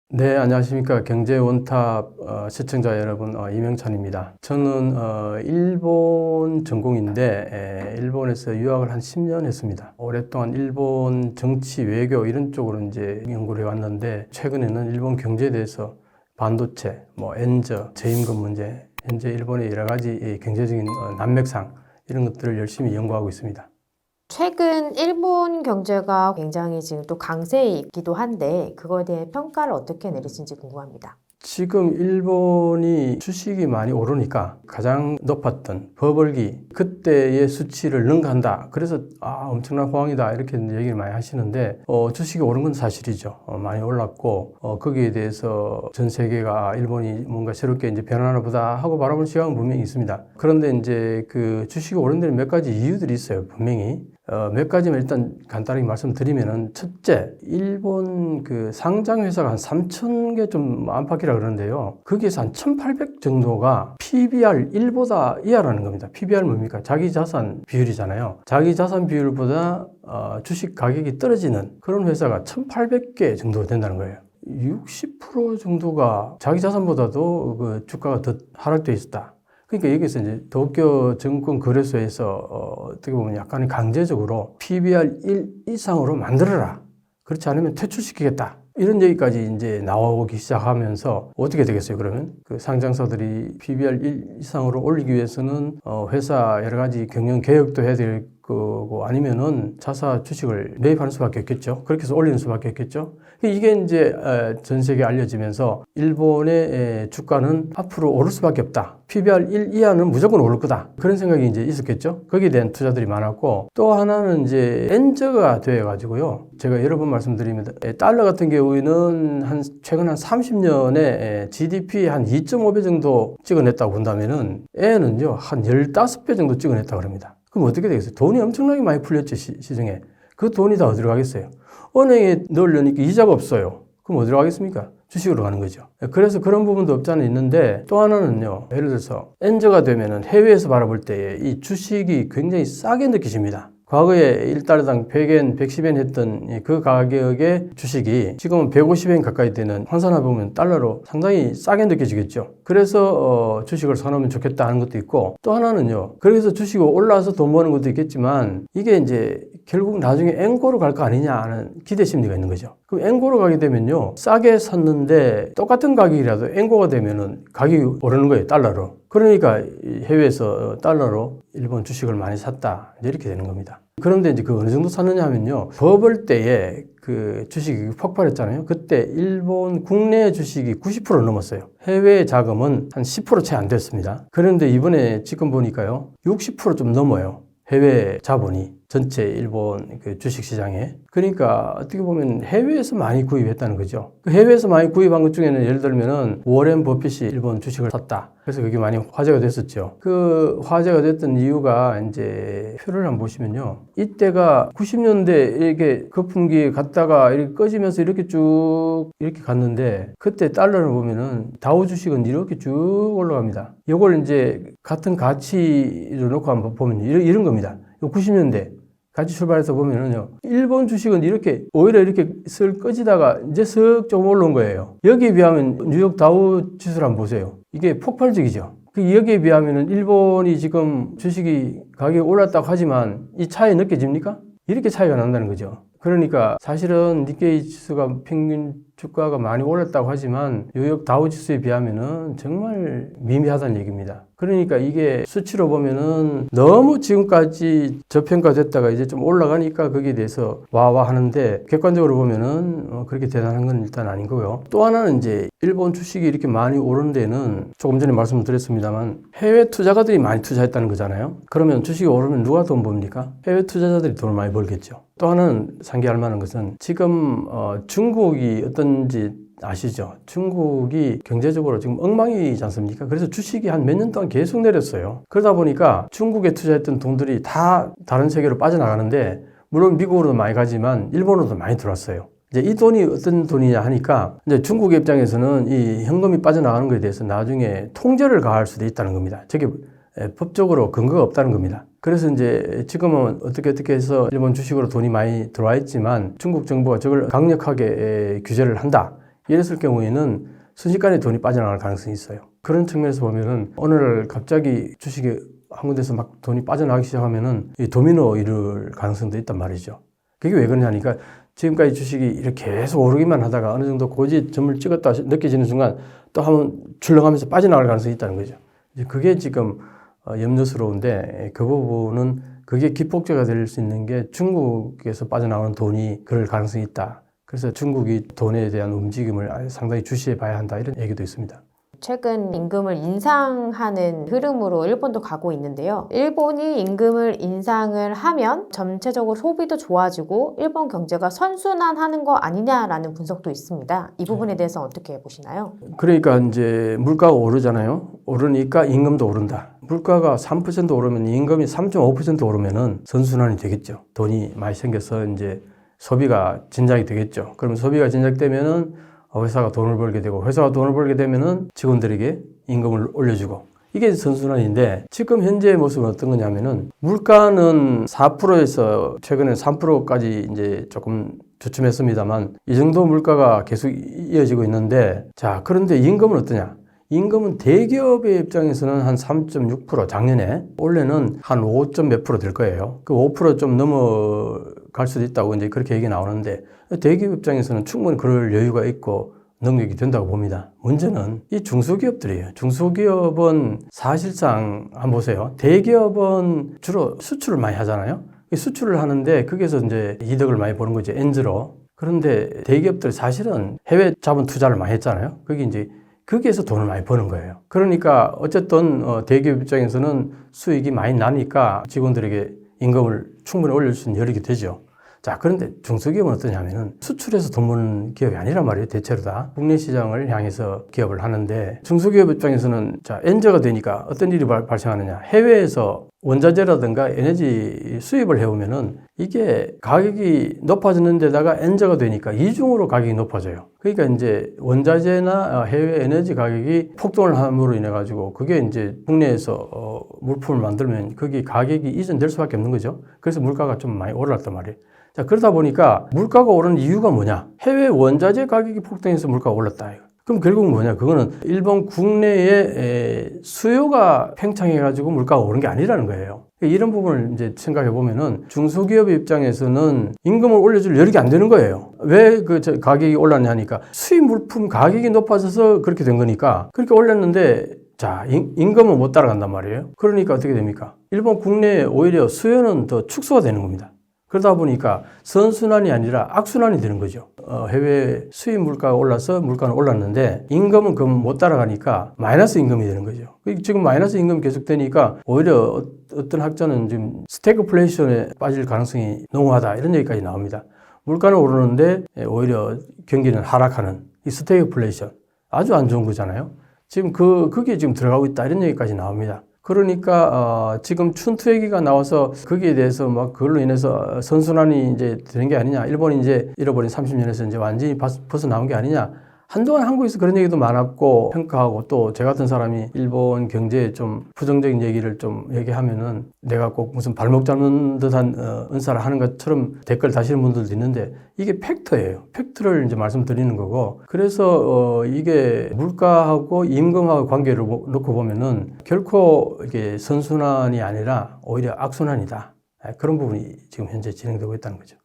네, 안녕하십니까. 경제원탑 시청자 여러분, 이명찬입니다. 저는 일본 전공인데 일본에서 유학을 한 10년 했습니다. 오랫동안 일본 정치, 외교 이런 쪽으로 이제 연구를 해왔는데 최근에는 일본 경제에 대해서 반도체, 엔저, 저임금 문제, 현재 일본의 여러 가지 경제적인 난맥상 이런 것들을 열심히 연구하고 있습니다. 최근 일본 경제가 굉장히 지금 또 강세에 있기도 한데 그거에 대해 평가를 어떻게 내리신지 궁금합니다. 지금 일본이 주식이 많이 오르니까 가장 높았던 버블기 그때의 수치를 능가한다. 그래서 엄청난 호황이다 이렇게 얘기를 많이 하시는데 주식이 오른 건 사실이죠. 많이 올랐고 거기에 대해서 전 세계가 일본이 뭔가 새롭게 이제 변하나 보다 하고 바라보는 시각은 분명히 있습니다. 그런데 이제 그 주식이 오른 데는 몇 가지 이유들이 있어요. 분명히. 몇 가지만 일단 간단하게 말씀드리면은 첫째, 일본 그 상장 회사가 한 3,000개 좀 안팎이라 그러는데요. 거기에서 한 1,800 정도가 PBR 1보다 이하라는 겁니다. PBR 뭡니까? 자기 자산 비율이잖아요. 자기 자산 비율보다 주식 가격이 떨어지는 그런 회사가 1,800개 정도 된다는 거예요. 60% 정도가 자기 자산보다도 그 주가가 더 하락되어 있었다. 그러니까 여기서 이제 도쿄 증권 거래소에서 어떻게 보면 약간 강제적으로 PBR 1 이상으로 만들어라. 그렇지 않으면 퇴출시키겠다. 이런 얘기까지 이제 나오기 시작하면서 어떻게 되겠어요, 그러면? 그 상장사들이 PBR 1 이상으로 올리기 위해서는 회사 여러 가지 경영 개혁도 해야 될 거고 아니면은 자사 주식을 매입하는 수밖에 없겠죠. 그렇게 해서 올리는 수밖에 없겠죠. 이게 이제 전 세계에 알려지면서 일본의 주가는 앞으로 오를 수밖에 없다. PBR 1 이하는 무조건 오를 거다. 그런 생각이 이제 있었겠죠. 거기에 대한 투자들이 많았고 또 하나는 이제 엔저가 되어 가지고요. 제가 여러 번 말씀드립니다. 달러 같은 경우에는 최근 한 30년에 GDP 한 2.5배 정도 찍어냈다고 본다면은 엔은요 한 15배 정도 찍어냈다고 합니다. 그럼 어떻게 되겠어요? 돈이 엄청나게 많이 풀렸죠, 시중에. 그 돈이 다 어디로 가겠어요? 은행에 넣으려니까 이자가 없어요. 그럼 어디로 가겠습니까? 주식으로 가는 거죠. 그래서 그런 부분도 없지 않아 있는데 또 하나는요. 예를 들어서 엔저가 되면은 해외에서 바라볼 때 이 주식이 굉장히 싸게 느껴집니다. 과거에 1달러당 100엔, 110엔 했던 그 가격의 주식이 지금은 150엔 가까이 되는 환산해 보면 달러로 상당히 싸게 느껴지겠죠. 그래서 주식을 사놓으면 좋겠다 하는 것도 있고 또 하나는요. 그래서 주식이 올라서 돈 버는 것도 있겠지만 이게 이제 결국 나중에 엔고로 갈 거 아니냐 하는 기대 심리가 있는 거죠. 그럼 엔고로 가게 되면요. 싸게 샀는데 똑같은 가격이라도 엔고가 되면은 가격이 오르는 거예요. 달러로. 그러니까 해외에서 달러로 일본 주식을 많이 샀다. 이렇게 되는 겁니다. 그런데 이제 그 어느 정도 샀느냐 하면요. 버블 때에 그 주식이 폭발했잖아요. 그때 일본 국내 주식이 90% 넘었어요. 해외 자금은 한 10% 채 안 됐습니다. 그런데 이번에 지금 보니까요. 60% 좀 넘어요. 해외 자본이 전체 일본 그 주식 시장에. 그러니까 어떻게 보면 해외에서 많이 구입했다는 거죠. 그 해외에서 많이 구입한 것 중에는 예를 들면은 워렌 버핏이 일본 주식을 샀다. 그래서 그게 많이 화제가 됐었죠. 그 화제가 됐던 이유가 이제 표를 한번 보시면요. 이때가 90년대 이렇게 거품기 갔다가 이렇게 꺼지면서 이렇게 쭉 이렇게 갔는데 그때 달러를 보면은 다우 주식은 이렇게 쭉 올라갑니다. 이걸 이제 같은 가치로 놓고 한번 보면 이런 겁니다. 90년대 같이 출발해서 보면은요, 일본 주식은 이렇게, 오히려 이렇게 슬 꺼지다가 이제 슥 좀 올라온 거예요. 여기에 비하면 뉴욕 다우 지수를 한번 보세요. 이게 폭발적이죠. 여기에 비하면은 일본이 지금 주식이 가격이 올랐다고 하지만 이 차이 느껴집니까? 이렇게 차이가 난다는 거죠. 그러니까 사실은 니케이 지수가 평균 주가가 많이 올랐다고 하지만 뉴욕 다우 지수에 비하면은 정말 미미하다는 얘기입니다. 그러니까 이게 수치로 보면은 너무 지금까지 저평가됐다가 이제 좀 올라가니까 거기에 대해서 와와 하는데 객관적으로 보면은 그렇게 대단한 건 일단 아닌 거고요. 또 하나는 이제 일본 주식이 이렇게 많이 오른 데는 조금 전에 말씀드렸습니다만 해외 투자가들이 많이 투자했다는 거잖아요. 그러면 주식이 오르면 누가 돈 법니까? 해외 투자자들이 돈을 많이 벌겠죠. 또 하나는 상기할 만한 것은 지금 중국이 어떤지 아시죠? 중국이 경제적으로 지금 엉망이지 않습니까? 그래서 주식이 한 몇 년 동안 계속 내렸어요. 그러다 보니까 중국에 투자했던 돈들이 다 다른 세계로 빠져나가는데 물론 미국으로도 많이 가지만 일본으로도 많이 들어왔어요. 이제 이 돈이 어떤 돈이냐 하니까 이제 중국 입장에서는 이 현금이 빠져나가는 것에 대해서 나중에 통제를 가할 수도 있다는 겁니다. 저게 법적으로 근거가 없다는 겁니다. 그래서 이제 지금은 어떻게 해서 일본 주식으로 돈이 많이 들어와 있지만 중국 정부가 저걸 강력하게 규제를 한다. 이랬을 경우에는 순식간에 돈이 빠져나갈 가능성이 있어요. 그런 측면에서 보면은 어느 날 갑자기 주식이 한 군데서 막 돈이 빠져나가기 시작하면은 이 도미노 이룰 가능성도 있단 말이죠. 그게 왜 그러냐니까 지금까지 주식이 이렇게 계속 오르기만 하다가 어느 정도 고지점을 찍었다 느껴지는 순간 또 한번 출렁하면서 빠져나갈 가능성이 있다는 거죠. 이제 그게 지금 염려스러운데 그 부분은 그게 기폭제가 될 수 있는 게 중국에서 빠져나오는 돈이 그럴 가능성이 있다. 그래서 중국이 돈에 대한 움직임을 상당히 주시해 봐야 한다 이런 얘기도 있습니다. 최근 임금을 인상하는 흐름으로 일본도 가고 있는데요. 일본이 임금을 인상을 하면 전체적으로 소비도 좋아지고 일본 경제가 선순환하는 거 아니냐라는 분석도 있습니다. 이 부분에 대해서 어떻게 보시나요? 그러니까 이제 물가가 오르잖아요. 오르니까 임금도 오른다. 물가가 3% 오르면 임금이 3.5% 오르면은 선순환이 되겠죠. 돈이 많이 생겨서 이제 소비가 진작이 되겠죠. 그러면 소비가 진작되면은 회사가 돈을 벌게 되고 회사가 돈을 벌게 되면은 직원들에게 임금을 올려주고 이게 선순환인데 지금 현재의 모습은 어떤 거냐면은 물가는 4%에서 최근에 3%까지 이제 조금 주춤했습니다만 이 정도 물가가 계속 이어지고 있는데 자, 그런데 임금은 어떠냐? 임금은 대기업의 입장에서는 한 3.6% 작년에 올해는 한 5. 몇 % 될 거예요. 그 5% 좀 넘어갈 수도 있다고 이제 그렇게 얘기 나오는데 대기업 입장에서는 충분히 그럴 여유가 있고 능력이 된다고 봅니다. 문제는 이 중소기업들이에요. 중소기업은 사실상 한번 보세요. 대기업은 주로 수출을 많이 하잖아요. 수출을 하는데 거기에서 이제 이득을 많이 보는 거죠. 엔즈로. 그런데 대기업들 사실은 해외 자본 투자를 많이 했잖아요. 그게 이제 거기에서 돈을 많이 버는 거예요. 그러니까 어쨌든 대기업 입장에서는 수익이 많이 나니까 직원들에게 임금을 충분히 올릴 수 있는 여력이 되죠. 자, 그런데 중소기업은 어떠냐면은 수출해서 돈 버는 기업이 아니란 말이에요. 대체로 다. 국내 시장을 향해서 기업을 하는데 중소기업 입장에서는 자, 엔저가 되니까 어떤 일이 발생하느냐. 해외에서 원자재라든가 에너지 수입을 해오면은 이게 가격이 높아지는 데다가 엔저가 되니까 이중으로 가격이 높아져요. 그러니까 이제 원자재나 해외 에너지 가격이 폭등을 함으로 인해 가지고 그게 이제 국내에서 물품을 만들면 거기 가격이 이전될 수밖에 없는 거죠. 그래서 물가가 좀 많이 올랐단 말이에요. 자, 그러다 보니까 물가가 오르는 이유가 뭐냐? 해외 원자재 가격이 폭등해서 물가가 올랐다. 그럼 결국은 뭐냐? 그거는 일본 국내의 수요가 팽창해가지고 물가가 오른 게 아니라는 거예요. 이런 부분을 이제 생각해 보면은 중소기업 입장에서는 임금을 올려줄 여력이 안 되는 거예요. 왜 그 가격이 올랐냐 하니까 수입 물품 가격이 높아져서 그렇게 된 거니까 그렇게 올렸는데 자, 임금은 못 따라간단 말이에요. 그러니까 어떻게 됩니까? 일본 국내에 오히려 수요는 더 축소가 되는 겁니다. 그러다 보니까 선순환이 아니라 악순환이 되는 거죠. 해외 수입 물가가 올라서 물가는 올랐는데 임금은 그럼 못 따라가니까 마이너스 임금이 되는 거죠. 지금 마이너스 임금이 계속되니까 오히려 어떤 학자는 지금 스태그플레이션에 빠질 가능성이 농후하다 이런 얘기까지 나옵니다. 물가는 오르는데 오히려 경기는 하락하는 이 스태그플레이션 아주 안 좋은 거잖아요. 지금 그게 지금 들어가고 있다 이런 얘기까지 나옵니다. 그러니까 지금 춘투얘기가 나와서 거기에 대해서 막 그걸로 인해서 선순환이 이제 되는 게 아니냐, 일본이 이제 잃어버린 30년에서 이제 완전히 벗어나온 게 아니냐. 한동안 한국에서 그런 얘기도 많았고 평가하고 또 제 같은 사람이 일본 경제에 좀 부정적인 얘기를 좀 얘기하면은 내가 꼭 무슨 발목 잡는 듯한 은사를 하는 것처럼 댓글 다시는 분들도 있는데 이게 팩트예요. 팩트를 이제 말씀드리는 거고 그래서 이게 물가하고 임금하고 관계를 놓고 보면은 결코 이게 선순환이 아니라 오히려 악순환이다. 그런 부분이 지금 현재 진행되고 있다는 거죠.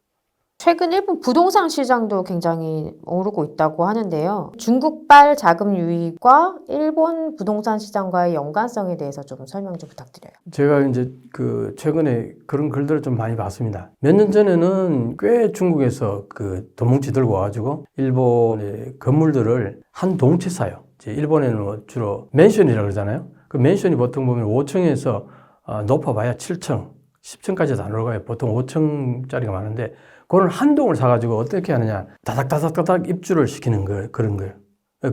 최근 일본 부동산 시장도 굉장히 오르고 있다고 하는데요. 중국발 자금 유입과 일본 부동산 시장과의 연관성에 대해서 좀 설명 좀 부탁드려요. 제가 이제 최근에 그런 글들을 좀 많이 봤습니다. 몇 년 전에는 꽤 중국에서 도뭉치 들고 와가지고 일본의 건물들을 한 동체 사요. 이제 일본에는 주로 맨션이라고 그러잖아요. 그 맨션이 보통 보면 5층에서 높아봐야 7층, 10층까지도 안 올라가요. 보통 5층짜리가 많은데 그걸 한 동을 사가지고 어떻게 하느냐. 다닥다닥다닥 입주를 시키는 거예요. 그런 거예요.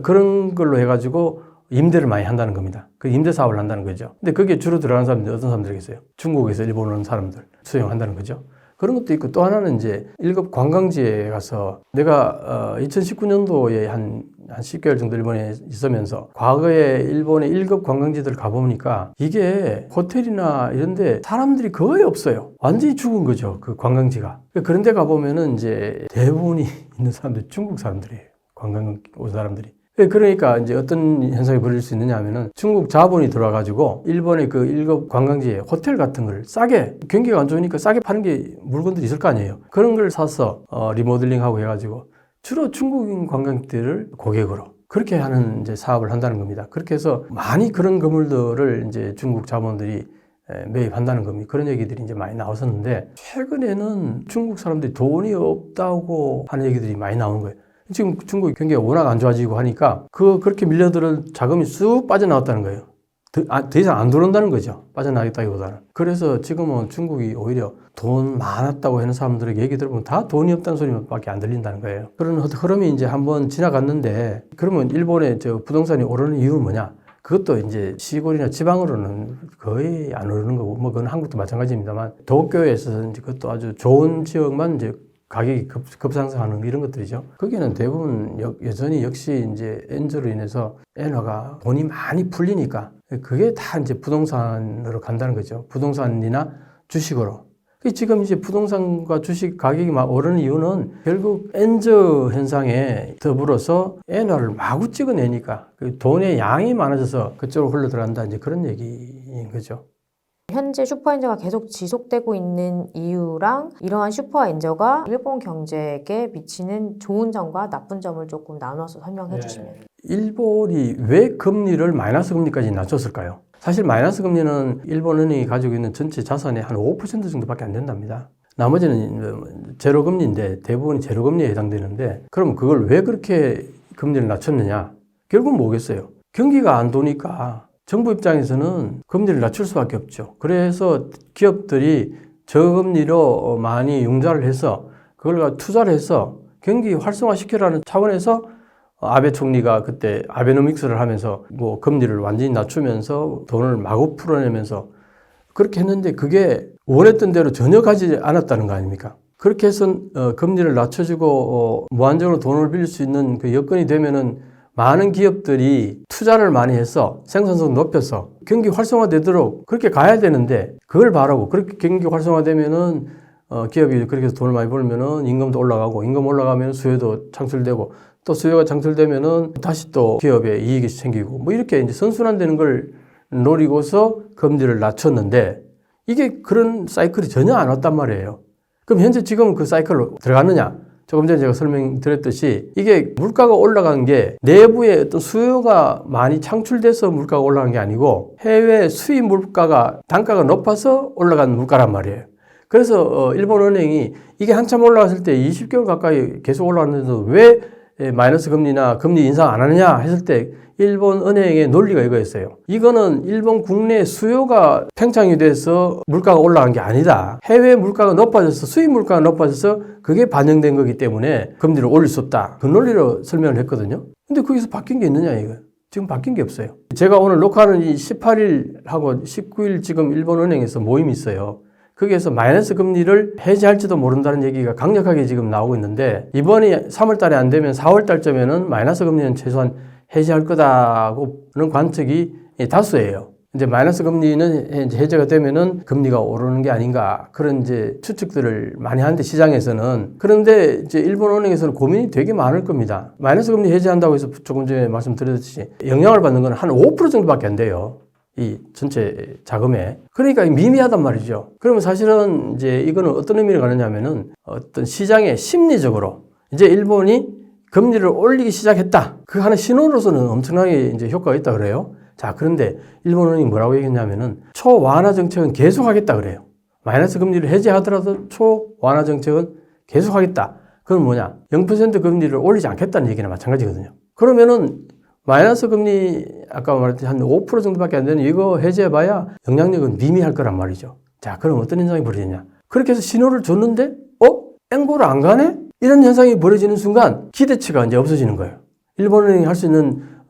그런 걸로 해가지고 임대를 많이 한다는 겁니다. 그 임대 사업을 한다는 거죠. 근데 거기에 주로 들어가는 사람들이 어떤 사람들이겠어요? 중국에서 일본 오는 사람들 수용한다는 거죠. 그런 것도 있고 또 하나는 이제 1급 관광지에 가서 내가 2019년도에 한 10개월 정도 일본에 있으면서 과거에 일본의 1급 관광지들 가보니까 이게 호텔이나 이런 데 사람들이 거의 없어요. 완전히 죽은 거죠. 그 관광지가. 그런 데 가보면은 이제 대부분이 있는 사람들이 중국 사람들이에요. 관광 온 사람들이. 그러니까 이제 어떤 현상이 벌어질 수 있느냐 하면은 중국 자본이 들어와가지고 일본의 그 일급 관광지에 호텔 같은 걸 싸게, 경기가 안 좋으니까 싸게 파는 게 물건들이 있을 거 아니에요. 그런 걸 사서 리모델링하고 해가지고 주로 중국인 관광객들을 고객으로 그렇게 하는 이제 사업을 한다는 겁니다. 그렇게 해서 많이 그런 건물들을 이제 중국 자본들이 매입한다는 겁니다. 그런 얘기들이 이제 많이 나왔었는데 최근에는 중국 사람들이 돈이 없다고 하는 얘기들이 많이 나오는 거예요. 지금 중국 경기가 워낙 안 좋아지고 하니까 그렇게 밀려들은 자금이 쑥 빠져나왔다는 거예요. 더 이상 안 들어온다는 거죠. 빠져나가겠다기보다는. 그래서 지금은 중국이 오히려 돈 많았다고 하는 사람들에게 얘기 들어보면 다 돈이 없다는 소리밖에 안 들린다는 거예요. 그런 흐름이 이제 한번 지나갔는데 그러면 일본의 저 부동산이 오르는 이유는 뭐냐? 그것도 이제 시골이나 지방으로는 거의 안 오르는 거고, 뭐 그건 한국도 마찬가지입니다만 도쿄에서 이제 그것도 아주 좋은 지역만 이제 가격이 급상승하는 이런 것들이죠. 거기는 대부분 여전히 역시 이제 엔저로 인해서 엔화가 돈이 많이 풀리니까 그게 다 이제 부동산으로 간다는 거죠. 부동산이나 주식으로. 지금 이제 부동산과 주식 가격이 막 오르는 이유는 결국 엔저 현상에 더불어서 엔화를 마구 찍어내니까 그 돈의 양이 많아져서 그쪽으로 흘러 들어간다 이제 그런 얘기인 거죠. 현재 슈퍼엔저가 계속 지속되고 있는 이유랑 이러한 슈퍼엔저가 일본 경제에 미치는 좋은 점과 나쁜 점을 조금 나눠서 설명해 주시면. 일본이 왜 금리를 마이너스 금리까지 낮췄을까요? 사실 마이너스 금리는 일본 은행이 가지고 있는 전체 자산의 한 5% 정도밖에 안 된답니다. 나머지는 제로 금리인데 대부분이 제로 금리에 해당되는데 그럼 그걸 왜 그렇게 금리를 낮췄느냐? 결국은 뭐겠어요? 경기가 안 도니까 정부 입장에서는 금리를 낮출 수밖에 없죠. 그래서 기업들이 저금리로 많이 융자를 해서 그걸 투자를 해서 경기 활성화시키라는 차원에서 아베 총리가 그때 아베노믹스를 하면서 뭐 금리를 완전히 낮추면서 돈을 마구 풀어내면서 그렇게 했는데 그게 원했던 대로 전혀 가지 않았다는 거 아닙니까? 그렇게 해서 금리를 낮춰주고 무한정으로 돈을 빌릴 수 있는 그 여건이 되면은 많은 기업들이 투자를 많이 해서 생산성 높여서 경기 활성화되도록 그렇게 가야 되는데 그걸 바라고 그렇게 경기 활성화되면은 기업이 그렇게 해서 돈을 많이 벌면은 임금도 올라가고 임금 올라가면 수요도 창출되고 또 수요가 창출되면은 다시 또 기업에 이익이 생기고 뭐 이렇게 이제 선순환되는 걸 노리고서 금리를 낮췄는데 이게 그런 사이클이 전혀 안 왔단 말이에요. 그럼 현재 지금 그 사이클로 들어갔느냐? 조금 전에 제가 설명드렸듯이 이게 물가가 올라간 게 내부에 어떤 수요가 많이 창출돼서 물가가 올라간 게 아니고 해외 수입 물가가 단가가 높아서 올라간 물가란 말이에요. 그래서 일본 은행이 이게 한참 올라갔을 때 20개월 가까이 계속 올라갔는데도 왜 마이너스 금리나 금리 인상 안 하느냐 했을 때 일본 은행의 논리가 이거였어요. 이거는 일본 국내 수요가 팽창이 돼서 물가가 올라간 게 아니다. 해외 물가가 높아져서 수입 물가가 높아져서 그게 반영된 거기 때문에 금리를 올릴 수 없다. 그 논리로 설명을 했거든요. 근데 거기서 바뀐 게 있느냐 이거. 지금 바뀐 게 없어요. 제가 오늘 녹화하는 이 18일하고 19일 지금 일본 은행에서 모임이 있어요. 거기에서 마이너스 금리를 해지할지도 모른다는 얘기가 강력하게 지금 나오고 있는데 이번이 3월 달에 안 되면 4월 달쯤에는 마이너스 금리는 최소한 해지할 거다고는 관측이 다수예요. 이제 마이너스 금리는 해제가 되면은 금리가 오르는 게 아닌가 그런 이제 추측들을 많이 하는데 시장에서는 그런데 이제 일본 은행에서는 고민이 되게 많을 겁니다. 마이너스 금리 해제한다고 해서 조금 전에 말씀드렸듯이 영향을 받는 건 한 5% 정도밖에 안 돼요. 이 전체 자금에. 그러니까 미미하단 말이죠. 그러면 사실은 이제 이거는 어떤 의미를 가느냐면은 어떤 시장의 심리적으로 이제 일본이 금리를 올리기 시작했다. 그 하는 신호로서는 엄청나게 이제 효과가 있다 그래요. 자, 그런데 일본은행이 뭐라고 얘기했냐면은 초완화 정책은 계속하겠다 그래요. 마이너스 금리를 해제하더라도 초완화 정책은 계속하겠다. 그건 뭐냐? 0% 금리를 올리지 않겠다는 얘기나 마찬가지거든요. 그러면은 마이너스 금리 아까 말했듯이 한 5% 정도밖에 안 되는 이거 해제해봐야 영향력은 미미할 거란 말이죠. 자, 그럼 어떤 현상이 벌어지냐? 그렇게 해서 신호를 줬는데 앵고로 안 가네? 이런 현상이 벌어지는 순간 기대치가 이제 없어지는 거예요. 일본은행이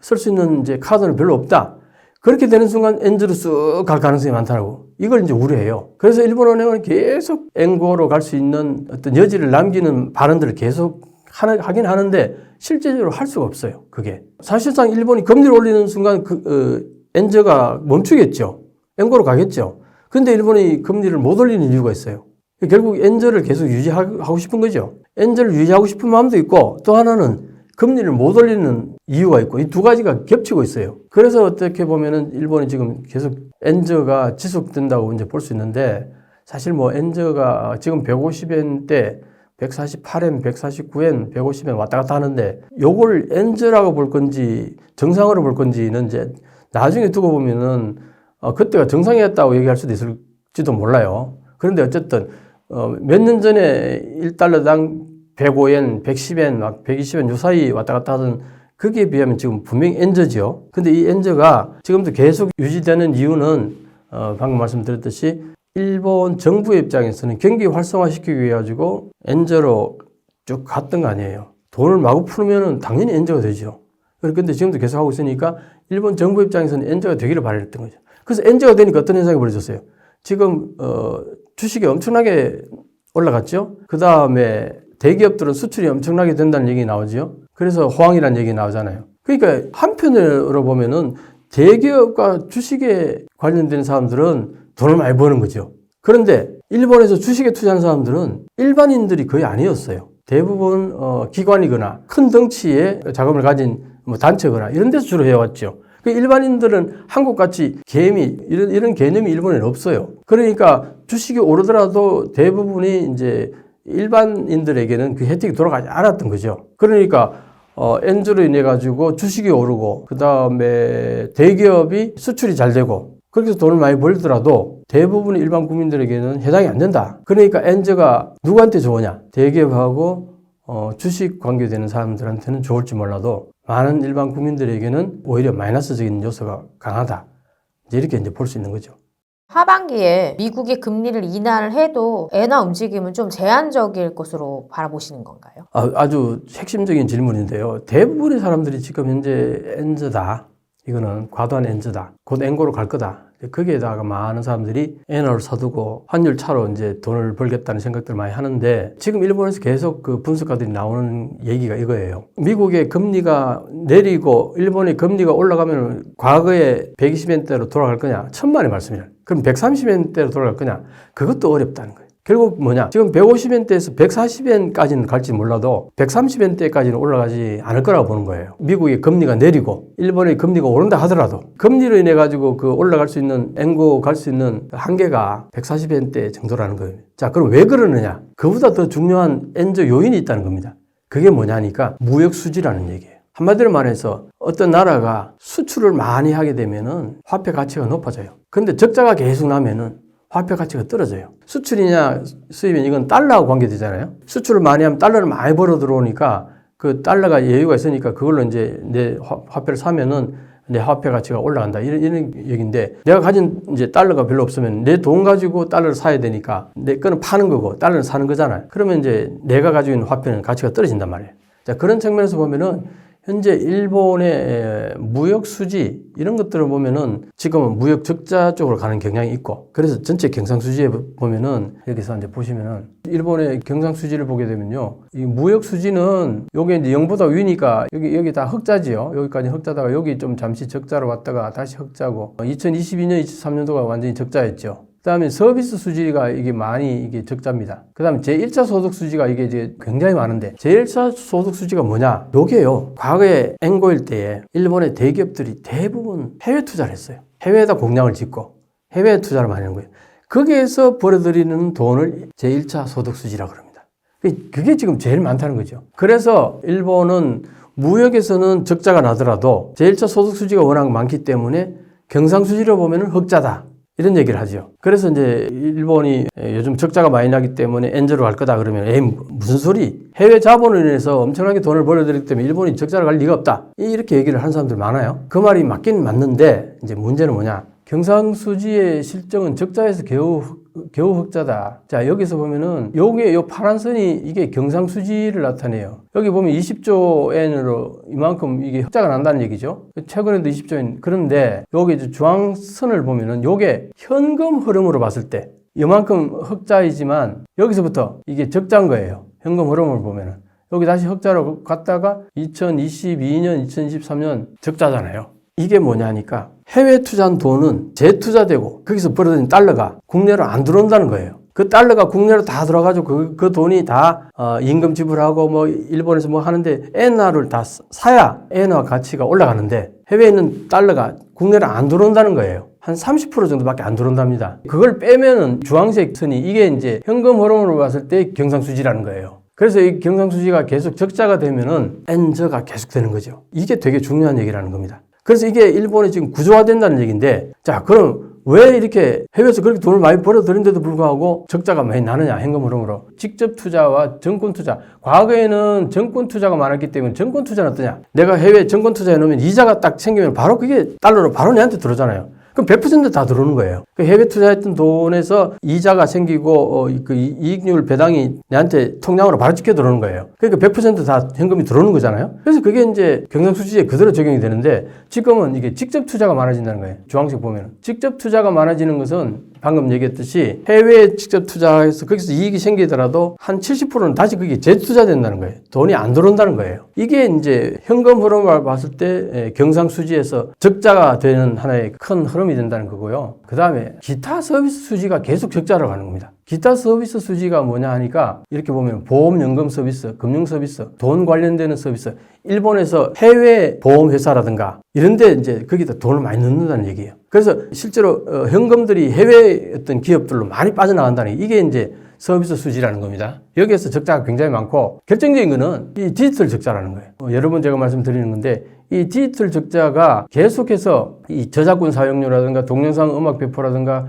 쓸 수 있는 이제 카드는 별로 없다. 그렇게 되는 순간 엔저로 쑥 갈 가능성이 많다고. 이걸 이제 우려해요. 그래서 일본은행은 계속 앵고로 갈 수 있는 어떤 여지를 남기는 발언들을 계속 하긴 하는데 실제적으로 할 수가 없어요. 그게. 사실상 일본이 금리를 올리는 순간 엔저가 멈추겠죠. 앵고로 가겠죠. 근데 일본이 금리를 못 올리는 이유가 있어요. 결국 엔저를 계속 유지하고 싶은 거죠. 엔저를 유지하고 싶은 마음도 있고 또 하나는 금리를 못 올리는 이유가 있고 이 두 가지가 겹치고 있어요. 그래서 어떻게 보면은 일본이 지금 계속 엔저가 지속된다고 이제 볼 수 있는데 사실 뭐 엔저가 지금 150엔대 148엔, 149엔, 150엔 왔다 갔다 하는데 요걸 엔저라고 볼 건지 정상으로 볼 건지는 이제 나중에 두고 보면은 그때가 정상이었다고 얘기할 수도 있을지도 몰라요. 그런데 어쨌든 몇 년 전에 1달러당 105엔, 110엔, 막 120엔 요 사이 왔다 갔다 하던 거기에 비하면 지금 분명히 엔저죠. 근데 이 엔저가 지금도 계속 유지되는 이유는 방금 말씀드렸듯이 일본 정부의 입장에서는 경기 활성화시키기 위해 가지고 엔저로 쭉 갔던 거 아니에요. 돈을 마구 풀면은 당연히 엔저가 되죠. 그런데 지금도 계속 하고 있으니까 일본 정부 입장에서는 엔저가 되기를 바랬던 거죠. 그래서 엔저가 되니까 어떤 현상이 벌어졌어요. 지금 주식이 엄청나게 올라갔죠. 그 다음에 대기업들은 수출이 엄청나게 된다는 얘기 나오죠. 그래서 호황이라는 얘기 나오잖아요. 그러니까 한편으로 보면은 대기업과 주식에 관련된 사람들은 돈을 많이 버는 거죠. 그런데 일본에서 주식에 투자하는 사람들은 일반인들이 거의 아니었어요. 대부분 기관이거나 큰 덩치의 자금을 가진 뭐 단체거나 이런 데서 주로 해왔죠. 그 일반인들은 한국같이 개미 이런 개념이 일본에는 없어요. 그러니까 주식이 오르더라도 대부분이 이제 일반인들에게는 그 혜택이 돌아가지 않았던 거죠. 그러니까 엔저로 인해 가지고 주식이 오르고 그 다음에 대기업이 수출이 잘 되고 그렇게 해서 돈을 많이 벌더라도 대부분의 일반 국민들에게는 해당이 안 된다. 그러니까 엔저가 누구한테 좋으냐? 대기업하고 주식 관계되는 사람들한테는 좋을지 몰라도 많은 일반 국민들에게는 오히려 마이너스적인 요소가 강하다. 이렇게 이제 볼 수 있는 거죠. 하반기에 미국이 금리를 인하를 해도 엔화 움직임은 좀 제한적일 것으로 바라보시는 건가요? 아주 핵심적인 질문인데요. 대부분의 사람들이 지금 현재 엔저다. 이거는 과도한 엔저다. 곧 엔고로 갈 거다. 거기에다가 많은 사람들이 엔화를 사두고 환율 차로 이제 돈을 벌겠다는 생각들을 많이 하는데 지금 일본에서 계속 그 분석가들이 나오는 얘기가 이거예요. 미국의 금리가 내리고 일본의 금리가 올라가면 과거에 120엔대로 돌아갈 거냐? 천만의 말씀이에요. 그럼 130엔대로 돌아갈 거냐? 그것도 어렵다는 거예요. 결국 뭐냐? 지금 150엔대에서 140엔까지는 갈지 몰라도 130엔대까지는 올라가지 않을 거라고 보는 거예요. 미국의 금리가 내리고 일본의 금리가 오른다 하더라도 금리로 인해 가지고 그 올라갈 수 있는 엔고 갈 수 있는 한계가 140엔대 정도라는 거예요. 자, 그럼 왜 그러느냐? 그보다 더 중요한 엔저 요인이 있다는 겁니다. 그게 뭐냐니까 무역 수지라는 얘기예요. 한마디로 말해서 어떤 나라가 수출을 많이 하게 되면은 화폐 가치가 높아져요. 근데 적자가 계속 나면은 화폐 가치가 떨어져요. 수출이냐 수입이냐 이건 달러하고 관계되잖아요. 수출을 많이 하면 달러를 많이 벌어 들어오니까 그 달러가 여유가 있으니까 그걸로 이제 내 화폐를 사면은 내 화폐 가치가 올라간다. 이런 얘기인데 내가 가진 이제 달러가 별로 없으면 내 돈 가지고 달러를 사야 되니까 내 거는 파는 거고 달러는 사는 거잖아요. 그러면 이제 내가 가지고 있는 화폐는 가치가 떨어진단 말이에요. 자, 그런 측면에서 보면은 현재 일본의 무역 수지 이런 것들을 보면은 지금은 무역 적자 쪽으로 가는 경향이 있고 그래서 전체 경상 수지에 보면은 여기서 이제 보시면은 일본의 경상 수지를 보게 되면요. 이 무역 수지는 요게 이제 0보다 위니까 여기 다 흑자지요. 여기까지 흑자다가 여기 좀 잠시 적자로 왔다가 다시 흑자고 2022년, 23년도가 완전히 적자였죠. 그 다음에 서비스 수지가 이게 많이 이게 적자입니다. 그 다음에 제1차 소득 수지가 이게 이제 굉장히 많은데 제1차 소득 수지가 뭐냐? 요게요. 과거에 엔고일 때에 일본의 대기업들이 대부분 해외 투자를 했어요. 해외에다 공장을 짓고 해외 투자를 많이 하는 거예요. 거기에서 벌어들이는 돈을 제1차 소득 수지라고 합니다. 그게 지금 제일 많다는 거죠. 그래서 일본은 무역에서는 적자가 나더라도 제1차 소득 수지가 워낙 많기 때문에 경상수지로 보면은 흑자다. 이런 얘기를 하죠. 그래서 이제 일본이 요즘 적자가 많이 나기 때문에 엔저로 갈 거다 그러면 에이 무슨 소리? 해외 자본을 인해서 엄청나게 돈을 벌어들이기 때문에 일본이 적자를 갈 리가 없다. 이렇게 얘기를 하는 사람들 많아요. 그 말이 맞긴 맞는데 이제 문제는 뭐냐? 경상수지의 실적은 적자에서 겨우 흑자다. 자, 여기서 보면은 요 파란 선이 이게 경상수지를 나타내요. 여기 보면 20조 엔으로 이만큼 이게 흑자가 난다는 얘기죠. 최근에도 20조 엔. 그런데 여기 이제 주황선을 보면은 요게 현금 흐름으로 봤을 때 이만큼 흑자이지만 여기서부터 이게 적자인 거예요. 현금 흐름을 보면은. 여기 다시 흑자로 갔다가 2022년, 2023년 적자잖아요. 이게 뭐냐니까 해외 투자한 돈은 재투자되고 거기서 벌어진 달러가 국내로 안 들어온다는 거예요. 그 달러가 국내로 다 들어가지고 그 돈이 다 임금 지불하고 뭐 일본에서 뭐 하는데 엔화를 다 사야 엔화 가치가 올라가는데 해외에 있는 달러가 국내로 안 들어온다는 거예요. 한 30% 정도밖에 안 들어온답니다. 그걸 빼면은 주황색 선이 이게 이제 현금 흐름으로 봤을 때 경상수지라는 거예요. 그래서 이 경상수지가 계속 적자가 되면은 엔저가 계속 되는 거죠. 이게 되게 중요한 얘기라는 겁니다. 그래서 이게 일본이 지금 구조화된다는 얘기인데, 자, 그럼 왜 이렇게 해외에서 그렇게 돈을 많이 벌어들인데도 불구하고 적자가 많이 나느냐, 현금 흐름으로. 직접 투자와 정권 투자. 과거에는 정권 투자가 많았기 때문에 정권 투자는 어떠냐? 내가 해외 정권 투자해 놓으면 이자가 딱 생기면 바로 그게 달러로 바로 내한테 들어오잖아요. 그럼 100% 다 들어오는 거예요. 그 해외 투자했던 돈에서 이자가 생기고 그 이익률 배당이 내한테 통장으로 바로 찍혀 들어오는 거예요. 그러니까 100%다 현금이 들어오는 거잖아요. 그래서 그게 이제 경상수지에 그대로 적용이 되는데 지금은 이게 직접 투자가 많아진다는 거예요. 주황색 보면 직접 투자가 많아지는 것은 방금 얘기했듯이 해외에 직접 투자해서 거기서 이익이 생기더라도 한 70%는 다시 그게 재투자된다는 거예요. 돈이 안 들어온다는 거예요. 이게 이제 현금 흐름을 봤을 때 경상수지에서 적자가 되는 하나의 큰 흐름이 된다는 거고요. 그 다음에 기타 서비스 수지가 계속 적자로 가는 겁니다. 기타 서비스 수지가 뭐냐 하니까 이렇게 보면 보험연금 서비스, 금융 서비스, 돈 관련되는 서비스, 일본에서 해외 보험회사라든가 이런데 이제 거기다 돈을 많이 넣는다는 얘기예요. 그래서 실제로 현금들이 해외 어떤 기업들로 많이 빠져나간다는 게 이게 이제 서비스 수지라는 겁니다. 여기에서 적자가 굉장히 많고 결정적인 거는 이 디지털 적자라는 거예요. 여러 번 제가 말씀드리는 건데 이 디지털 적자가 계속해서 이 저작권 사용료라든가 동영상 음악 배포라든가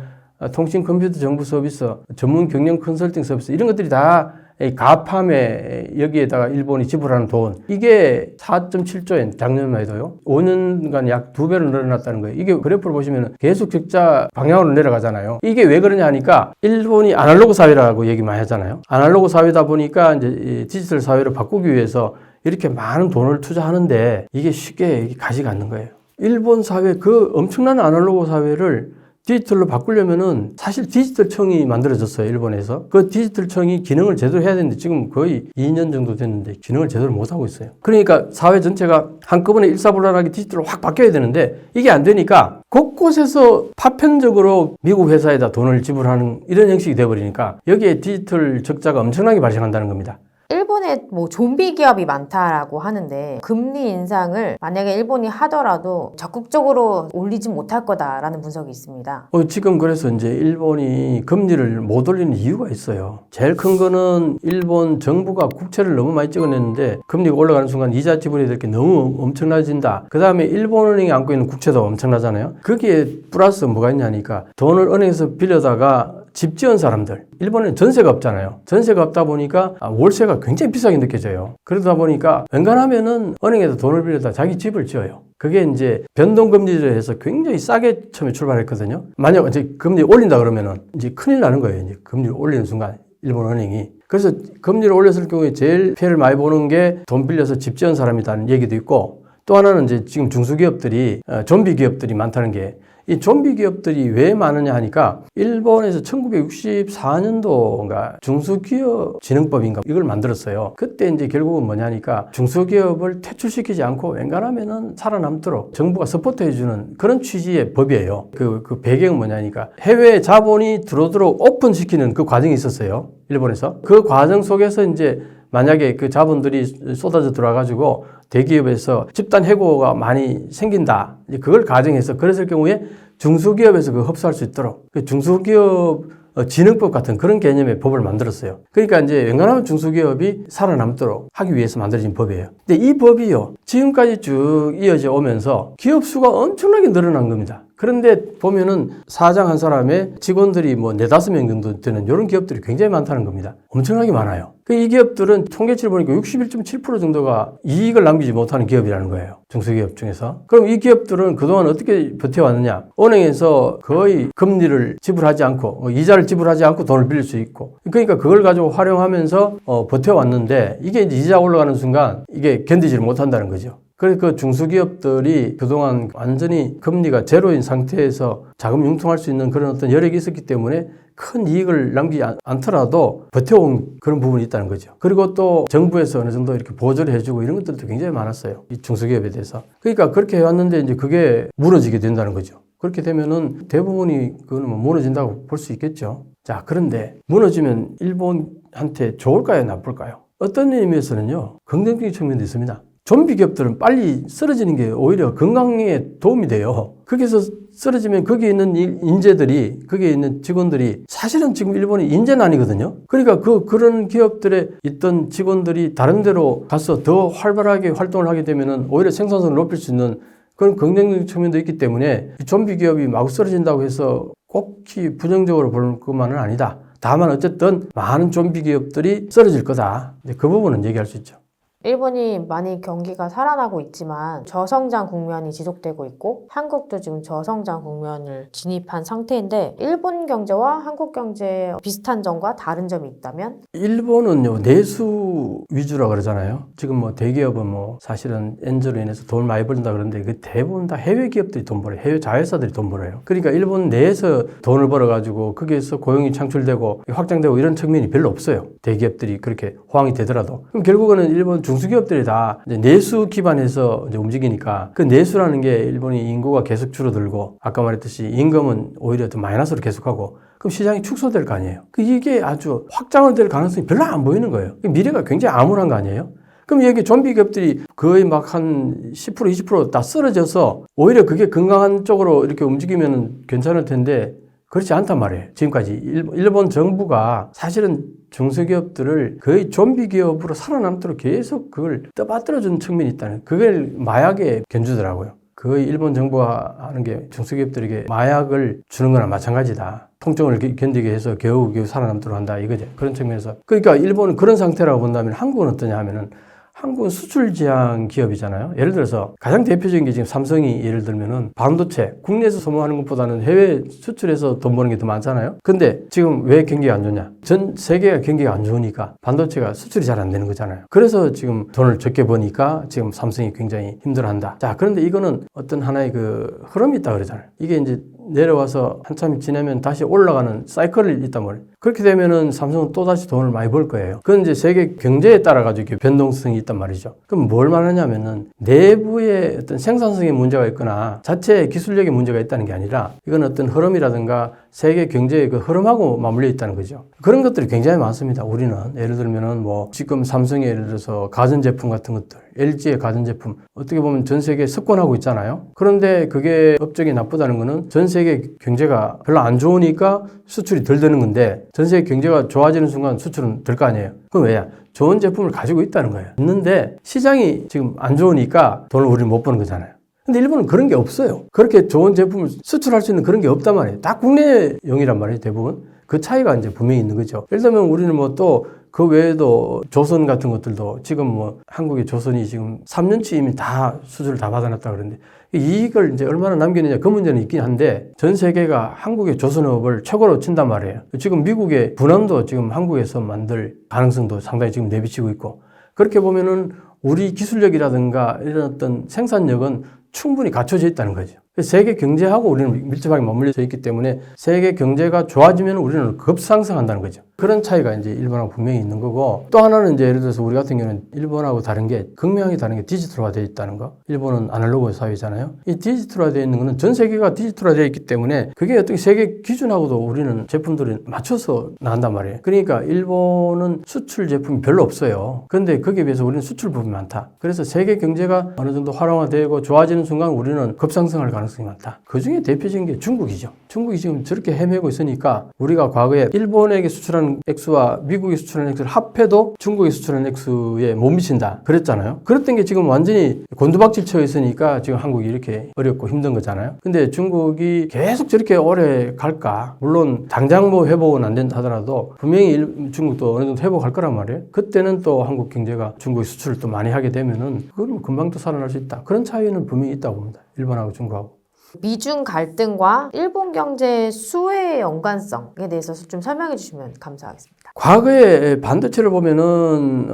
통신 컴퓨터 정보 서비스, 전문 경영 컨설팅 서비스 이런 것들이 다 가팜에 여기에다가 일본이 지불하는 돈 이게 4.7조엔 작년만 해도요 5년간 약 2배로 늘어났다는 거예요. 이게 그래프를 보시면 계속 적자 방향으로 내려가잖아요. 이게 왜 그러냐 하니까 일본이 아날로그 사회라고 얘기 많이 하잖아요. 아날로그 사회다 보니까 이제 디지털 사회로 바꾸기 위해서 이렇게 많은 돈을 투자하는데 이게 쉽게 가지가 않는 거예요. 일본 사회 그 엄청난 아날로그 사회를 디지털로 바꾸려면은 사실 디지털청이 만들어졌어요. 일본에서. 그 디지털청이 기능을 제대로 해야 되는데 지금 거의 2년 정도 됐는데 기능을 제대로 못하고 있어요. 그러니까 사회 전체가 한꺼번에 일사불란하게 디지털로 확 바뀌어야 되는데 이게 안 되니까 곳곳에서 파편적으로 미국 회사에다 돈을 지불하는 이런 형식이 돼버리니까 여기에 디지털 적자가 엄청나게 발생한다는 겁니다. 일본에 뭐 좀비 기업이 많다라고 하는데 금리 인상을 만약에 일본이 하더라도 적극적으로 올리지 못할 거다라는 분석이 있습니다. 지금 그래서 이제 일본이 금리를 못 올리는 이유가 있어요. 제일 큰 거는 일본 정부가 국채를 너무 많이 찍어냈는데 금리가 올라가는 순간 이자 지불해야 될 게 너무 엄청나진다. 그 다음에 일본은행이 안고 있는 국채도 엄청나잖아요. 거기에 플러스 뭐가 있냐니까 돈을 은행에서 빌려다가 집 지은 사람들, 일본은 전세가 없잖아요. 전세가 없다 보니까 월세가 굉장히 비싸게 느껴져요. 그러다 보니까 웬간하면은 은행에서 돈을 빌려다 자기 집을 지어요. 그게 이제 변동금리를 해서 굉장히 싸게 처음에 출발했거든요. 만약 이제 금리 올린다 그러면은 이제 큰일 나는 거예요. 이제 금리를 올리는 순간 일본 은행이. 그래서 금리를 올렸을 경우에 제일 피해를 많이 보는 게 돈 빌려서 집 지은 사람이라는 얘기도 있고 또 하나는 이제 지금 중소기업들이 좀비 기업들이 많다는 게 이 좀비 기업들이 왜 많으냐 하니까 일본에서 1964년도인가 중소기업진흥법인가 이걸 만들었어요. 그때 이제 결국은 뭐냐니까 중소기업을 퇴출시키지 않고 웬간하면은 살아남도록 정부가 서포트해주는 그런 취지의 법이에요. 그 배경은 뭐냐니까 해외 자본이 들어오도록 오픈시키는 그 과정이 있었어요. 일본에서. 그 과정 속에서 이제 만약에 그 자본들이 쏟아져 들어와가지고 대기업에서 집단 해고가 많이 생긴다. 이제 그걸 가정해서 그랬을 경우에 중소기업에서 그 흡수할 수 있도록 그 중소기업 진흥법 같은 그런 개념의 법을 만들었어요. 그러니까 이제 웬간하면 중소기업이 살아남도록 하기 위해서 만들어진 법이에요. 근데 이 법이요. 지금까지 쭉 이어져 오면서 기업 수가 엄청나게 늘어난 겁니다. 그런데 보면은 사장 한 사람의 직원들이 뭐 4-5명 정도 되는 이런 기업들이 굉장히 많다는 겁니다. 엄청나게 많아요. 이 기업들은 통계치를 보니까 61.7% 정도가 이익을 남기지 못하는 기업이라는 거예요. 중소기업 중에서. 그럼 이 기업들은 그동안 어떻게 버텨왔느냐? 은행에서 거의 금리를 지불하지 않고 이자를 지불하지 않고 돈을 빌릴 수 있고 그러니까 그걸 가지고 활용하면서 버텨왔는데 이게 이제 이자 올라가는 순간 이게 견디지를 못한다는 거죠. 그래서 그 중소기업들이 그동안 완전히 금리가 제로인 상태에서 자금 융통할 수 있는 그런 어떤 여력이 있었기 때문에 큰 이익을 남기지 않더라도 버텨온 그런 부분이 있다는 거죠. 그리고 또 정부에서 어느 정도 이렇게 보조를 해주고 이런 것들도 굉장히 많았어요. 이 중소기업에 대해서. 그러니까 그렇게 해왔는데 이제 그게 무너지게 된다는 거죠. 그렇게 되면은 대부분이 그거는 뭐 무너진다고 볼 수 있겠죠. 자, 그런데 무너지면 일본한테 좋을까요, 나쁠까요? 어떤 의미에서는요, 긍정적인 측면도 있습니다. 좀비 기업들은 빨리 쓰러지는 게 오히려 건강에 도움이 돼요. 거기서 쓰러지면 거기에 있는 인재들이, 거기에 있는 직원들이 사실은 지금 일본이 인재는 아니거든요. 그러니까 그런 기업들에 있던 직원들이 다른 데로 가서 더 활발하게 활동을 하게 되면은 오히려 생산성을 높일 수 있는 그런 긍정적인 측면도 있기 때문에 좀비 기업이 마구 쓰러진다고 해서 꼭히 부정적으로 볼 것만은 아니다. 다만 어쨌든 많은 좀비 기업들이 쓰러질 거다. 그 부분은 얘기할 수 있죠. 일본이 많이 경기가 살아나고 있지만 저성장 국면이 지속되고 있고 한국도 지금 저성장 국면을 진입한 상태인데 일본 경제와 한국 경제 비슷한 점과 다른 점이 있다면? 일본은요, 내수 위주라 그러잖아요. 지금 뭐 대기업은 뭐 사실은 엔저로 인해서 돈을 많이 벌다 그러는데 그 대부분 다 해외 기업들이 돈 벌어요. 해외 자회사들이 돈 벌어요. 그러니까 일본 내에서 돈을 벌어가지고 거기에서 고용이 창출되고 확장되고 이런 측면이 별로 없어요. 대기업들이 그렇게 호황이 되더라도. 그럼 결국은 일본 중소기업들이 다 이제 내수 기반에서 이제 움직이니까 그 내수라는 게 일본이 인구가 계속 줄어들고 아까 말했듯이 임금은 오히려 더 마이너스로 계속하고 그럼 시장이 축소될 거 아니에요. 이게 아주 확장을 될 가능성이 별로 안 보이는 거예요. 미래가 굉장히 암울한 거 아니에요? 그럼 여기 좀비 기업들이 거의 막 한 10% 20% 쓰러져서 오히려 그게 건강한 쪽으로 이렇게 움직이면 괜찮을 텐데 그렇지 않단 말이에요. 지금까지 일본 정부가 사실은 중소기업들을 거의 좀비 기업으로 살아남도록 계속 그걸 떠받들어준 측면이 있다는, 그걸 마약에 견주더라고요. 거의 일본 정부가 하는 게 중소기업들에게 마약을 주는 거나 마찬가지다. 통증을 견디게 해서 겨우 살아남도록 한다 이거죠. 그런 측면에서. 그러니까 일본은 그런 상태라고 본다면 한국은 어떠냐 하면은 한국은 수출 지향 기업이잖아요. 예를 들어서 가장 대표적인 게 지금 삼성이 예를 들면은 반도체 국내에서 소모하는 것보다는 해외 수출해서 돈 버는 게 더 많잖아요. 근데 지금 왜 경기가 안 좋냐? 전 세계가 경기가 안 좋으니까 반도체가 수출이 잘 안 되는 거잖아요. 그래서 지금 돈을 적게 버니까 지금 삼성이 굉장히 힘들어한다. 자, 그런데 이거는 어떤 하나의 그 흐름이 있다 그러잖아요. 이게 이제 내려와서 한참 지나면 다시 올라가는 사이클이 있단 말이에요. 그렇게 되면은 삼성은 또 다시 돈을 많이 벌 거예요. 그건 이제 세계 경제에 따라 가지고 변동성이 있단 말이죠. 그럼 뭘 말하냐면은 내부의 어떤 생산성에 문제가 있거나 자체 기술력에 문제가 있다는 게 아니라 이건 어떤 흐름이라든가 세계 경제의 그 흐름하고 맞물려 있다는 거죠. 그런 것들이 굉장히 많습니다. 우리는 예를 들면은 뭐 지금 삼성의 예를 들어서 가전제품 같은 것들, LG의 가전제품 어떻게 보면 전 세계에 석권하고 있잖아요. 그런데 그게 업적이 나쁘다는 거는 전 세계 경제가 별로 안 좋으니까 수출이 덜 되는 건데 전 세계 경제가 좋아지는 순간 수출은 될 거 아니에요. 그럼 왜야? 좋은 제품을 가지고 있다는 거예요. 있는데 시장이 지금 안 좋으니까 돈을 우리는 못 버는 거잖아요. 근데 일본은 그런 게 없어요. 그렇게 좋은 제품을 수출할 수 있는 그런 게 없단 말이에요. 다 국내용이란 말이에요, 대부분. 그 차이가 이제 분명히 있는 거죠. 예를 들면 우리는 뭐 또 그 외에도 조선 같은 것들도 지금 뭐 한국의 조선이 지금 3년치 이미 다 수주를 다 받아놨다 그러는데 이익을 이제 얼마나 남기느냐 그 문제는 있긴 한데 전 세계가 한국의 조선업을 최고로 친단 말이에요. 지금 미국의 분함도 지금 한국에서 만들 가능성도 상당히 지금 내비치고 있고 그렇게 보면은 우리 기술력이라든가 이런 어떤 생산력은 충분히 갖춰져 있다는 거죠. 세계 경제하고 우리는 밀접하게 맞물려져 있기 때문에 세계 경제가 좋아지면 우리는 급상승한다는 거죠. 그런 차이가 이제 일본하고 분명히 있는 거고 또 하나는 이제 예를 들어서 우리 같은 경우는 일본하고 다른 게 극명하게 다른 게 디지털화 되어 있다는 거. 일본은 아날로그 사회잖아요. 이 디지털화 되어 있는 거는 전 세계가 디지털화 되어 있기 때문에 그게 어떻게 세계 기준하고도 우리는 제품들을 맞춰서 나간단 말이에요. 그러니까 일본은 수출 제품이 별로 없어요. 그런데 거기에 비해서 우리는 수출 부분이 많다. 그래서 세계 경제가 어느 정도 활성화되고 좋아지는 순간 우리는 급상승할 가능성이 많다. 그 중에 대표적인 게 중국이죠. 중국이 지금 저렇게 헤매고 있으니까 우리가 과거에 일본에게 수출하는 액수와 미국에 수출하는 액수를 합해도 중국에 수출하는 액수에 못 미친다 그랬잖아요. 그랬던 게 지금 완전히 곤두박질 쳐 있으니까 지금 한국이 이렇게 어렵고 힘든 거잖아요. 근데 중국이 계속 저렇게 오래 갈까? 물론 당장 뭐 회복은 안 된다 하더라도 분명히 중국도 어느 정도 회복할 거란 말이에요. 그때는 또 한국 경제가 중국의 수출을 또 많이 하게 되면은 그건 금방 또 살아날 수 있다. 그런 차이는 분명히 있다고 봅니다. 일본하고 중국하고. 미중 갈등과 일본 경제의 수혜의 연관성에 대해서 좀 설명해 주시면 감사하겠습니다. 과거에 반도체를 보면은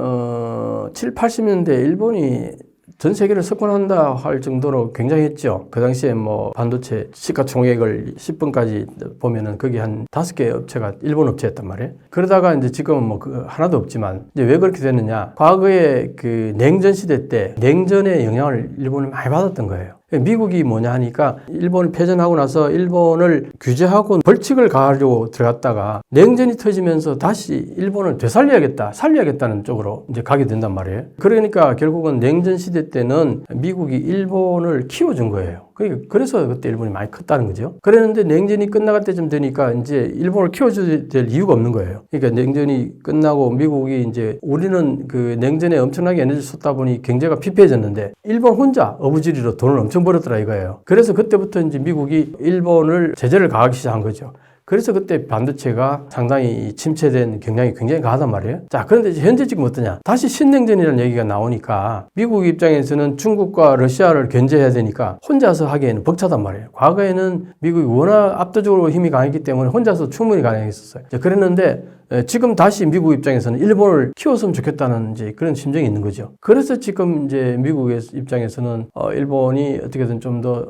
7, 80년대 일본이 전 세계를 석권한다 할 정도로 굉장했죠. 그 당시에 뭐 반도체 시가총액을 10분까지 보면은 거기 한 5개 업체가 일본 업체였단 말이에요. 그러다가 이제 지금은 뭐 하나도 없지만 이제 왜 그렇게 됐느냐. 과거에 그 냉전 시대 때 냉전의 영향을 일본이 많이 받았던 거예요. 미국이 뭐냐 하니까 일본이 패전하고 나서 일본을 규제하고 벌칙을 가하려고 들어갔다가 냉전이 터지면서 다시 일본을 살려야겠다는 쪽으로 이제 가게 된단 말이에요. 그러니까 결국은 냉전 시대 때는 미국이 일본을 키워준 거예요. 그래서 그때 일본이 많이 컸다는 거죠. 그랬는데 냉전이 끝나갈 때쯤 되니까 이제 일본을 키워줘야 될 이유가 없는 거예요. 그러니까 냉전이 끝나고 미국이 이제 우리는 그 냉전에 엄청나게 에너지를 쏟다 보니 경제가 피폐해졌는데 일본 혼자 어부지리로 돈을 엄청 벌었더라 이거예요. 그래서 그때부터 이제 미국이 일본을 제재를 가하기 시작한 거죠. 그래서 그때 반도체가 상당히 침체된 경향이 굉장히 강하단 말이에요. 자, 그런데 현재 지금 어떠냐? 다시 신냉전이라는 얘기가 나오니까 미국 입장에서는 중국과 러시아를 견제해야 되니까 혼자서 하기에는 벅차단 말이에요. 과거에는 미국이 워낙 압도적으로 힘이 강했기 때문에 혼자서 충분히 가능했었어요. 그랬는데 지금 다시 미국 입장에서는 일본을 키웠으면 좋겠다는 이제 그런 심정이 있는 거죠. 그래서 지금 이제 미국 입장에서는 일본이 어떻게든 좀 더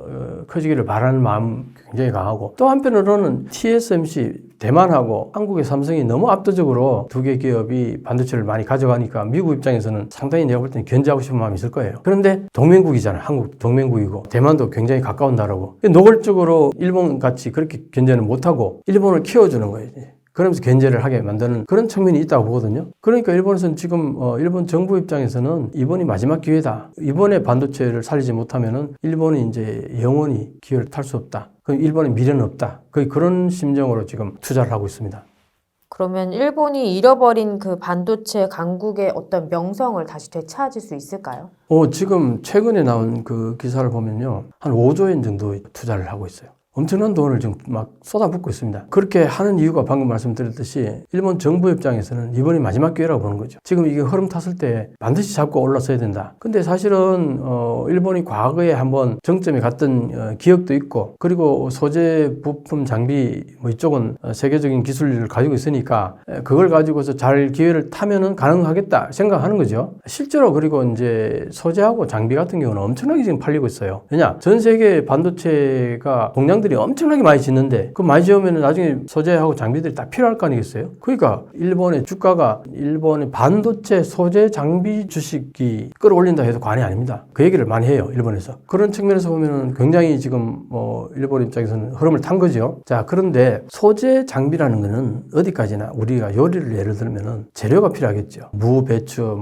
커지기를 바라는 마음 굉장히 강하고 또 한편으로는 TSMC 대만하고 한국의 삼성이 너무 압도적으로 두 개 기업이 반도체를 많이 가져가니까 미국 입장에서는 상당히 내가 볼 때는 견제하고 싶은 마음이 있을 거예요. 그런데 동맹국이잖아요. 한국 동맹국이고 대만도 굉장히 가까운 나라고 노골적으로 일본 같이 그렇게 견제는 못하고 일본을 키워주는 거예요. 그러면서 견제를 하게 만드는 그런 측면이 있다고 보거든요. 그러니까 일본에서는 지금 일본 정부 입장에서는 이번이 마지막 기회다. 이번에 반도체를 살리지 못하면은 일본이 이제 영원히 기회를 탈 수 없다. 그럼 일본의 미래는 없다. 거의 그런 심정으로 지금 투자를 하고 있습니다. 그러면 일본이 잃어버린 그 반도체 강국의 어떤 명성을 다시 되찾을 수 있을까요? 지금 최근에 나온 그 기사를 보면요. 한 5조 엔 정도 투자를 하고 있어요. 엄청난 돈을 지금 막 쏟아붓고 있습니다. 그렇게 하는 이유가 방금 말씀드렸듯이 일본 정부 입장에서는 이번이 마지막 기회라고 보는 거죠. 지금 이게 흐름 탔을 때 반드시 잡고 올라서야 된다. 근데 사실은 일본이 과거에 한번 정점에 갔던 기억도 있고 그리고 소재, 부품, 장비 뭐 이쪽은 세계적인 기술을 가지고 있으니까 그걸 가지고서 잘 기회를 타면은 가능하겠다 생각하는 거죠. 실제로 그리고 이제 소재하고 장비 같은 경우는 엄청나게 지금 팔리고 있어요. 왜냐? 전 세계 반도체가 공장들이 엄청나게 많이 짓는데 그 많이 지으면 나중에 소재하고 장비들이 다 필요할 거 아니겠어요? 그러니까 일본의 주가가 일본의 반도체 소재 장비 주식이 끌어올린다 해도 과언이 아닙니다. 그 얘기를 많이 해요. 일본에서. 그런 측면에서 보면은 굉장히 지금 일본 입장에서는 흐름을 탄 거죠. 자, 그런데 소재 장비라는 거는 어디까지나 우리가 요리를 예를 들면은 재료가 필요하겠죠. 무, 배추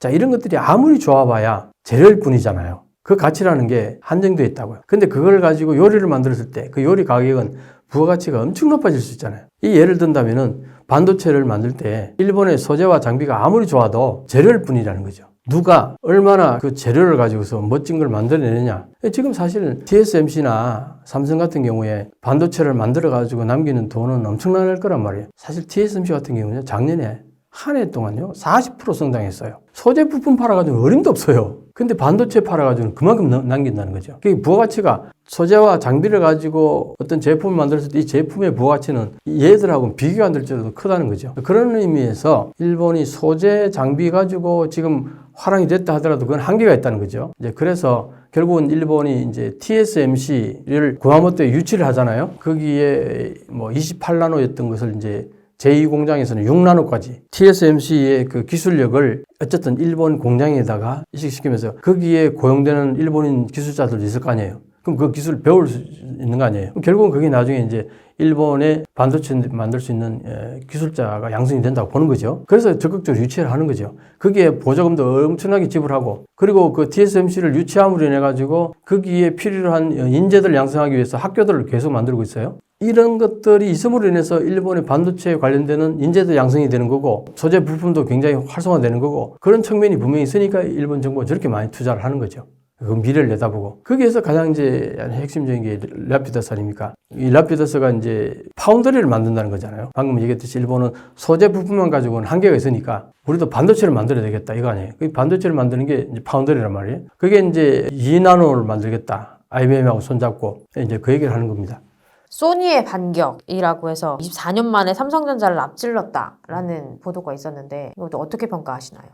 자, 이런 것들이 아무리 좋아봐야 재료일 뿐이잖아요. 그 가치라는 게 한정되어 있다고요. 근데 그걸 가지고 요리를 만들었을 때 그 요리 가격은 부가가치가 엄청 높아질 수 있잖아요. 이 예를 든다면은 반도체를 만들 때 일본의 소재와 장비가 아무리 좋아도 재료일 뿐이라는 거죠. 누가 얼마나 그 재료를 가지고서 멋진 걸 만들어내느냐. 지금 사실 TSMC나 삼성 같은 경우에 반도체를 만들어 가지고 남기는 돈은 엄청날 거란 말이에요. 사실 TSMC 같은 경우는 작년에 한 해 동안요 40% 성장했어요. 소재 부품 팔아가지고 어림도 없어요. 근데 반도체 팔아가지고는 그만큼 남긴다는 거죠. 그 부가가치가 소재와 장비를 가지고 어떤 제품을 만들었을 때 이 제품의 부가가치는 얘들하고는 비교가 안 될 정도로 크다는 거죠. 그런 의미에서 일본이 소재 장비 가지고 지금 화랑이 됐다 하더라도 그건 한계가 있다는 거죠. 이제 그래서 결국은 일본이 이제 TSMC를 구마모토에 유치를 하잖아요. 거기에 뭐 28나노였던 것을 이제 제2공장에서는 6나노까지 TSMC의 그 기술력을 어쨌든 일본 공장에다가 이식시키면서 거기에 고용되는 일본인 기술자들도 있을 거 아니에요. 그럼 그 기술을 배울 수 있는 거 아니에요. 그럼 결국은 그게 나중에 이제 일본의 반도체 만들 수 있는 기술자가 양성이 된다고 보는 거죠. 그래서 적극적으로 유치를 하는 거죠. 거기에 보조금도 엄청나게 지불하고 그리고 그 TSMC를 유치함으로 인해 가지고 거기에 필요한 인재들 양성하기 위해서 학교들을 계속 만들고 있어요. 이런 것들이 있음으로 인해서 일본의 반도체에 관련되는 인재도 양성이 되는 거고 소재 부품도 굉장히 활성화되는 거고 그런 측면이 분명히 있으니까 일본 정부가 저렇게 많이 투자를 하는 거죠. 그 미래를 내다보고 거기에서 가장 이제 핵심적인 게 라피다스 아닙니까? 이 라피다스가 이제 파운더리를 만든다는 거잖아요. 방금 얘기했듯이 일본은 소재 부품만 가지고는 한계가 있으니까 우리도 반도체를 만들어야 되겠다 이거 아니에요. 그 반도체를 만드는 게 이제 파운더리란 말이에요. 그게 이제 2나노를 만들겠다. IBM하고 손잡고 이제 그 얘기를 하는 겁니다. 소니의 반격이라고 해서 24년 만에 삼성전자를 앞질렀다라는 보도가 있었는데 이것도 어떻게 평가하시나요?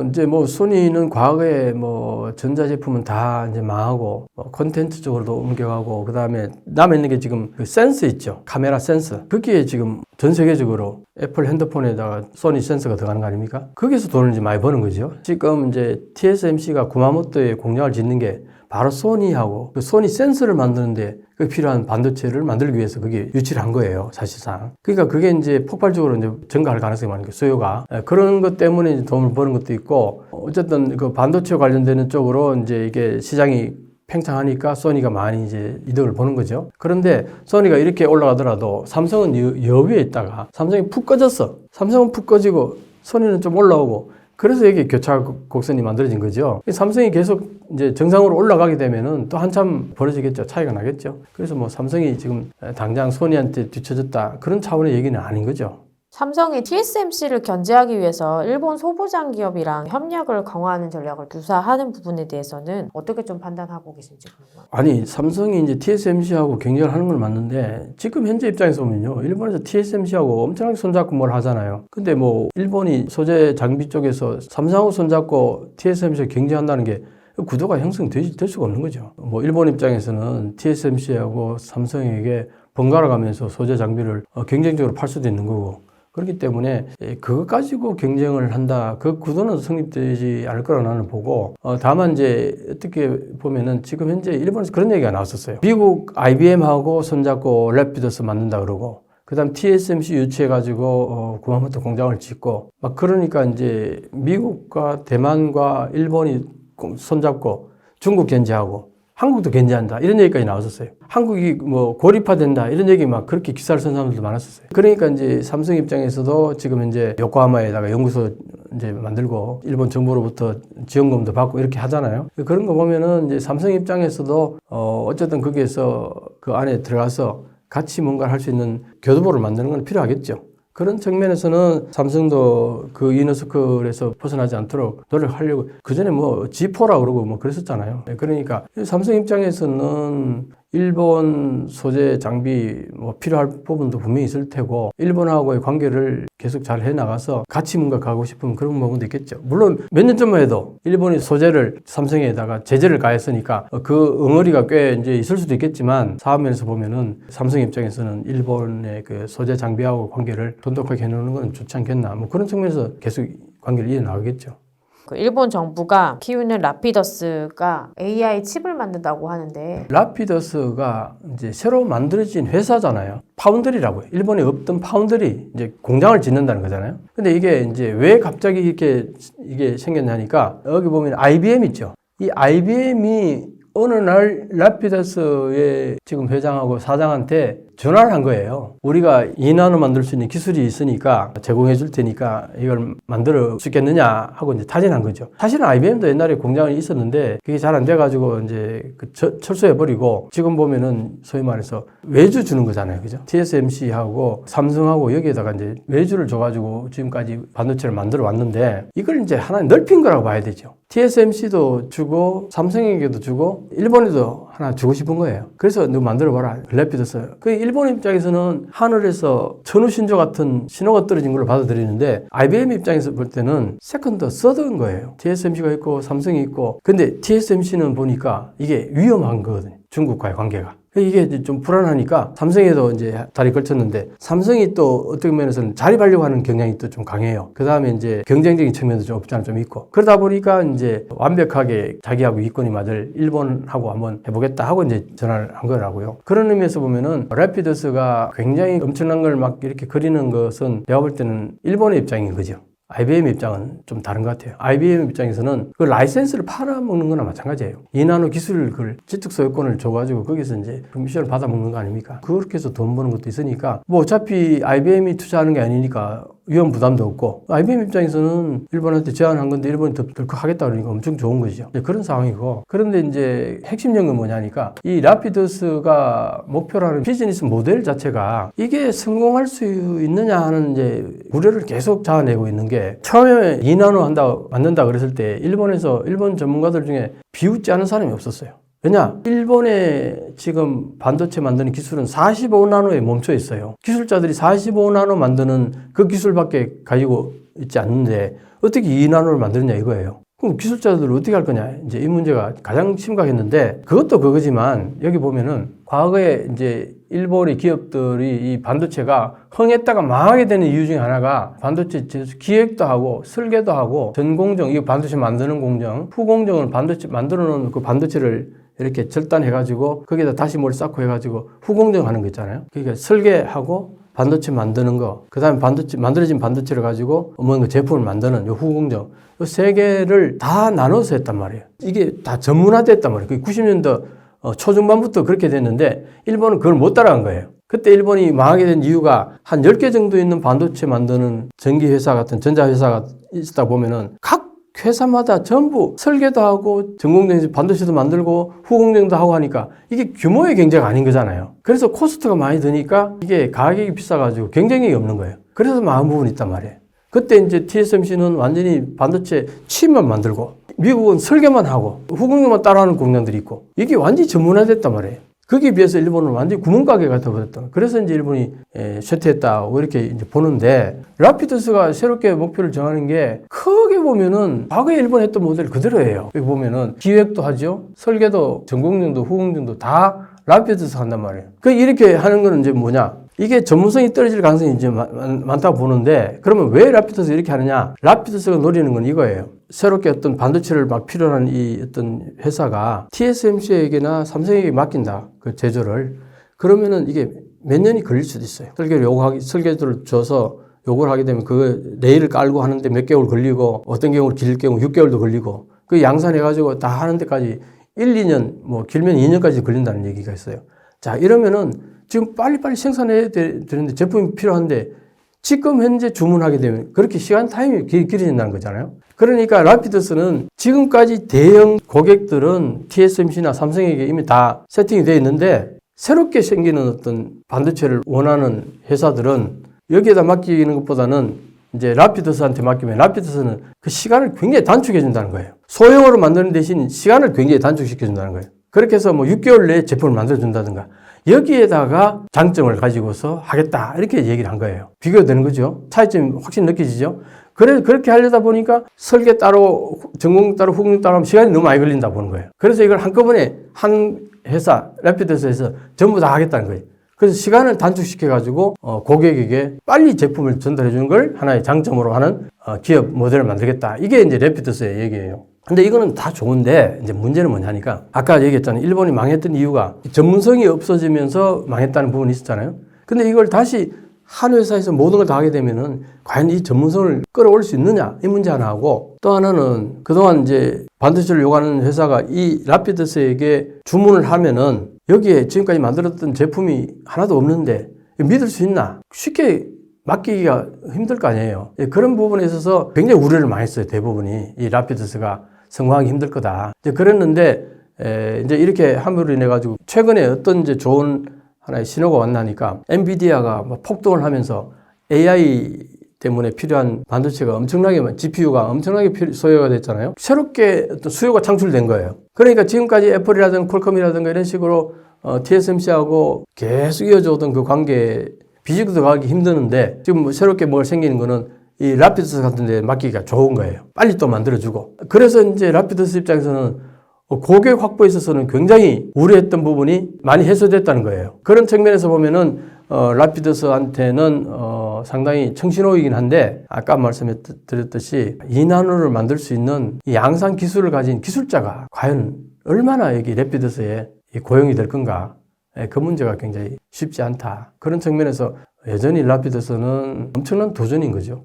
이제 뭐 소니는 과거에 뭐 전자제품은 다 이제 망하고 콘텐츠 쪽으로도 옮겨가고 그다음에 남아 있는 게 지금 그 센서 있죠. 카메라 센서. 거기에 지금 전 세계적으로 애플 핸드폰에다가 소니 센서가 들어가는 거 아닙니까? 거기서 돈을 이제 많이 버는 거죠. 지금 이제 TSMC가 구마모토에 공장을 짓는 게 바로 소니하고 그 소니 센서를 만드는데 그 필요한 반도체를 만들기 위해서 그게 유치를 한 거예요, 사실상. 그러니까 그게 이제 폭발적으로 이제 증가할 가능성이 많은 거예요, 수요가. 그런 것 때문에 이제 돈을 버는 것도 있고, 어쨌든 그 반도체 관련되는 쪽으로 이제 이게 시장이 팽창하니까 소니가 많이 이제 이득을 보는 거죠. 그런데 소니가 이렇게 올라가더라도 삼성은 여위에 있다가 삼성이 푹 꺼졌어. 삼성은 푹 꺼지고 소니는 좀 올라오고, 그래서 이게 교차 곡선이 만들어진 거죠. 삼성이 계속 이제 정상으로 올라가게 되면은 또 한참 벌어지겠죠. 차이가 나겠죠. 그래서 뭐 삼성이 지금 당장 소니한테 뒤처졌다, 그런 차원의 얘기는 아닌 거죠. 삼성이 TSMC를 견제하기 위해서 일본 소부장 기업이랑 협력을 강화하는 전략을 구사하는 부분에 대해서는 어떻게 좀 판단하고 계신지 궁금합니다. 아니, 삼성이 이제 TSMC하고 경쟁을 하는 건 맞는데, 지금 현재 입장에서 보면요, 일본에서 TSMC하고 엄청나게 손잡고 뭘 하잖아요. 근데 뭐 일본이 소재 장비 쪽에서 삼성하고 손잡고 TSMC와 경쟁한다는 게 구도가 형성될 수가 없는 거죠. 뭐 일본 입장에서는 TSMC하고 삼성에게 번갈아 가면서 소재 장비를 경쟁적으로 팔 수도 있는 거고, 그렇기 때문에 그것 가지고 경쟁을 한다, 그 구도는 성립되지 않을 거라고 나는 보고, 다만 이제 어떻게 보면은 지금 현재 일본에서 그런 얘기가 나왔었어요. 미국 IBM하고 손잡고 래피더스 만든다 그러고, 그 다음 TSMC 유치해가지고 구마모토 공장을 짓고, 막 그러니까 이제 미국과 대만과 일본이 손잡고 중국 견제하고 한국도 견제한다, 이런 얘기까지 나왔었어요. 한국이 뭐 고립화된다, 이런 얘기 막 그렇게 기사를 쓴 사람들도 많았었어요. 그러니까 이제 삼성 입장에서도 지금 이제 요코하마에다가 연구소 이제 만들고 일본 정부로부터 지원금도 받고 이렇게 하잖아요. 그런 거 보면은 이제 삼성 입장에서도 어쨌든 거기에서 그 안에 들어가서 같이 뭔가를 할 수 있는 교두보를 만드는 건 필요하겠죠. 그런 측면에서는 삼성도 그 이너서클에서 벗어나지 않도록 노력하려고, 그 전에 뭐 G4라 그러고 뭐 그랬었잖아요. 그러니까 삼성 입장에서는 일본 소재 장비 뭐 필요할 부분도 분명히 있을 테고, 일본하고의 관계를 계속 잘 해나가서 같이 뭔가 가고 싶은 그런 부분도 있겠죠. 물론 몇 년 전만 해도 일본이 소재를 삼성에다가 제재를 가했으니까 그 응어리가 꽤 이제 있을 수도 있겠지만, 사업면에서 보면은 삼성 입장에서는 일본의 그 소재 장비하고 관계를 돈독하게 해놓는 건 좋지 않겠나, 뭐 그런 측면에서 계속 관계를 이어나가겠죠. 그 일본 정부가 키우는 라피더스가 AI 칩을 만든다고 하는데, 라피더스가 이제 새로 만들어진 회사잖아요. 파운드리라고요. 일본에 없던 파운드리, 이제 공장을 짓는다는 거잖아요. 근데 이게 이제 왜 갑자기 이게 생겼냐니까, 여기 보면 IBM 있죠. 이 IBM이 어느 날 라피더스의 지금 회장하고 사장한테 전화를 한 거예요. 우리가 2나노 만들 수 있는 기술이 있으니까 제공해 줄 테니까 이걸 만들어 수 있겠느냐 하고 이제 타진한 거죠. 사실은 IBM도 옛날에 공장이 있었는데 그게 잘 안 돼가지고 이제 철수해버리고, 지금 보면은 소위 말해서 외주 주는 거잖아요. 그죠? TSMC하고 삼성하고 여기에다가 이제 외주를 줘가지고 지금까지 반도체를 만들어 왔는데, 이걸 이제 하나 넓힌 거라고 봐야 되죠. TSMC도 주고 삼성에게도 주고 일본에도 하나 주고 싶은 거예요. 그래서 너 만들어봐라, 래피더스. 그 일본 입장에서는 하늘에서 천우신조 같은 신호가 떨어진 걸로 받아들이는데, IBM 입장에서 볼 때는 세컨드, 서드인 거예요. TSMC가 있고 삼성이 있고. 근데 TSMC는 보니까 이게 위험한 거거든요, 중국과의 관계가. 이게 좀 불안하니까 삼성에도 이제 다리 걸쳤는데, 삼성이 또 어떤 면에서는 자립하려고 하는 경향이 또 좀 강해요. 그 다음에 이제 경쟁적인 측면도 좀 없지 않아 좀 있고, 그러다 보니까 이제 완벽하게 자기하고 이권이 맞을 일본하고 한번 해보겠다 하고 이제 전화를 한 거라고요. 그런 의미에서 보면은 래피더스가 굉장히 엄청난 걸 막 이렇게 그리는 것은 내가 볼 때는 일본의 입장인 거죠. IBM 입장은 좀 다른 것 같아요. IBM 입장에서는 그 라이센스를 팔아먹는 거나 마찬가지예요. 2나노 기술을, 그 지적 소유권을 줘가지고 거기서 이제 미션을 받아먹는 거 아닙니까? 그렇게 해서 돈 버는 것도 있으니까, 뭐 어차피 IBM이 투자하는 게 아니니까 위험 부담도 없고, IBM 입장에서는 일본한테 제안한 건데 일본이 덜컥 하겠다 그러니까 엄청 좋은 거죠. 그런 상황이고, 그런데 이제 핵심적인 건 뭐냐니까, 이 라피더스가 목표라는 비즈니스 모델 자체가 이게 성공할 수 있느냐 하는 이제 우려를 계속 자아내고 있는 게, 처음에 2나노 만든다 그랬을 때 일본에서 일본 전문가들 중에 비웃지 않은 사람이 없었어요. 왜냐? 일본의 지금 반도체 만드는 기술은 45나노에 멈춰 있어요. 기술자들이 45나노 만드는 그 기술밖에 가지고 있지 않는데 어떻게 2나노를 만드느냐 이거예요. 그럼 기술자들은 어떻게 할 거냐? 이제 이 문제가 가장 심각했는데, 그것도 그거지만 여기 보면은 과거에 이제 일본의 기업들이 이 반도체가 흥했다가 망하게 되는 이유 중에 하나가 반도체 기획도 하고 설계도 하고 전 공정, 이 반도체 만드는 공정, 후공정은 반도체 만들어 놓은 그 반도체를 이렇게 절단해가지고 거기다 다시 뭘 쌓고 해가지고 후공정 하는 거 있잖아요. 그러니까 설계하고 반도체 만드는 거, 그 다음에 반도체, 만들어진 반도체를 가지고 뭔가 제품을 만드는 요 후공정, 요 세 개를 다 나눠서 했단 말이에요. 이게 다 전문화됐단 말이에요. 90년대 초중반부터 그렇게 됐는데 일본은 그걸 못 따라간 거예요. 그때 일본이 망하게 된 이유가 한 10개 정도 있는 반도체 만드는 전기회사 같은 전자회사가 있다 보면은 각 회사마다 전부 설계도 하고 전공정에서 반도체도 만들고 후공정도 하고 하니까 이게 규모의 경제가 아닌 거잖아요. 그래서 코스트가 많이 드니까 이게 가격이 비싸가지고 경쟁력이 없는 거예요. 그래서 망한 부분이 있단 말이에요. 그때 이제 TSMC는 완전히 반도체 칩만 만들고 미국은 설계만 하고 후공정만 따라하는 공장들이 있고 이게 완전히 전문화됐단 말이에요. 거기에 비해서 일본은 완전히 구멍가게 같아버렸다. 그래서 이제 일본이 쇠퇴했다고 이렇게 이제 보는데 라피드스가 새롭게 목표를 정하는 게 크게 보면은 과거에 일본 했던 모델 그대로예요. 여기 보면은 기획도 하죠. 설계도 전공정도 후공정도 다 라피드스 한단 말이에요. 그 이렇게 하는 거는 이제 뭐냐? 이게 전문성이 떨어질 가능성이 이제 많다고 보는데 그러면 왜 라피드스 이렇게 하느냐? 라피드스가 노리는 건 이거예요. 새롭게 어떤 반도체를 막 필요로 하는 이 어떤 회사가 TSMC에게나 삼성에게 맡긴다. 그 제조를. 그러면은 이게 몇 년이 걸릴 수도 있어요. 설계도를 줘서 요구를 하게 되면 그 레일을 깔고 하는데 몇 개월 걸리고 어떤 경우는 길 경우 6개월도 걸리고 그 양산해가지고 다 하는 데까지 1, 2년 뭐 길면 2년까지 걸린다는 얘기가 있어요. 자, 이러면은 지금 빨리빨리 생산해야 되는데 제품이 필요한데 지금 현재 주문하게 되면 그렇게 시간 타임이 길어진다는 거잖아요. 그러니까 라피드스는 지금까지 대형 고객들은 TSMC나 삼성에게 이미 다 세팅이 되어 있는데 새롭게 생기는 어떤 반도체를 원하는 회사들은 여기에다 맡기는 것보다는 이제 라피드스한테 맡기면 라피드스는 그 시간을 굉장히 단축해 준다는 거예요. 소형으로 만드는 대신 시간을 굉장히 단축시켜 준다는 거예요. 그렇게 해서 뭐 6개월 내에 제품을 만들어 준다든가 여기에다가 장점을 가지고서 하겠다 이렇게 얘기를 한 거예요. 비교가 되는 거죠. 차이점이 확실히 느껴지죠. 그렇게 하려다 보니까 설계 따로 전공 따로 후공 따로 하면 시간이 너무 많이 걸린다 보는 거예요. 그래서 이걸 한꺼번에 한 회사 라피드스에서 전부 다 하겠다는 거예요. 그래서 시간을 단축시켜가지고 고객에게 빨리 제품을 전달해 주는 걸 하나의 장점으로 하는 기업 모델을 만들겠다. 이게 이제 라피드스의 얘기예요. 근데 이거는 다 좋은데 이제 문제는 뭐냐니까 아까 얘기했잖아요. 일본이 망했던 이유가 전문성이 없어지면서 망했다는 부분이 있었잖아요. 근데 이걸 다시 한 회사에서 모든 걸 다 하게 되면은 과연 이 전문성을 끌어올 수 있느냐 이 문제 하나 하고 또 하나는 그동안 이제 반도체를 요구하는 회사가 이 라피드스에게 주문을 하면은 여기에 지금까지 만들었던 제품이 하나도 없는데 믿을 수 있나? 쉽게 맡기기가 힘들 거 아니에요. 그런 부분에 있어서 굉장히 우려를 많이 했어요. 대부분이 이 라피드스가 성공하기 힘들 거다. 이제 그랬는데 이제 이렇게 함으로 인해 가지고 최근에 어떤 이제 좋은 하나의 신호가 왔나니까 엔비디아가 폭등을 하면서 AI 때문에 필요한 반도체가 엄청나게 GPU가 엄청나게 소요가 됐잖아요. 새롭게 어떤 수요가 창출된 거예요. 그러니까 지금까지 애플이라든가 퀄컴이라든가 이런 식으로 TSMC하고 계속 이어져 오던 그 관계 비직도 가기 힘드는데 지금 뭐 새롭게 뭘 생기는 거는 이 라피드스 같은 데 맡기기가 좋은 거예요. 빨리 또 만들어주고. 그래서 이제 라피드스 입장에서는 고객 확보에 있어서는 굉장히 우려했던 부분이 많이 해소됐다는 거예요. 그런 측면에서 보면은 라피드스한테는 상당히 청신호이긴 한데 아까 말씀드렸듯이 2나노를 만들 수 있는 이 양산 기술을 가진 기술자가 과연 얼마나 여기 라피드스에 고용이 될 건가 그 문제가 굉장히 쉽지 않다. 그런 측면에서 여전히 라피드스는 엄청난 도전인 거죠.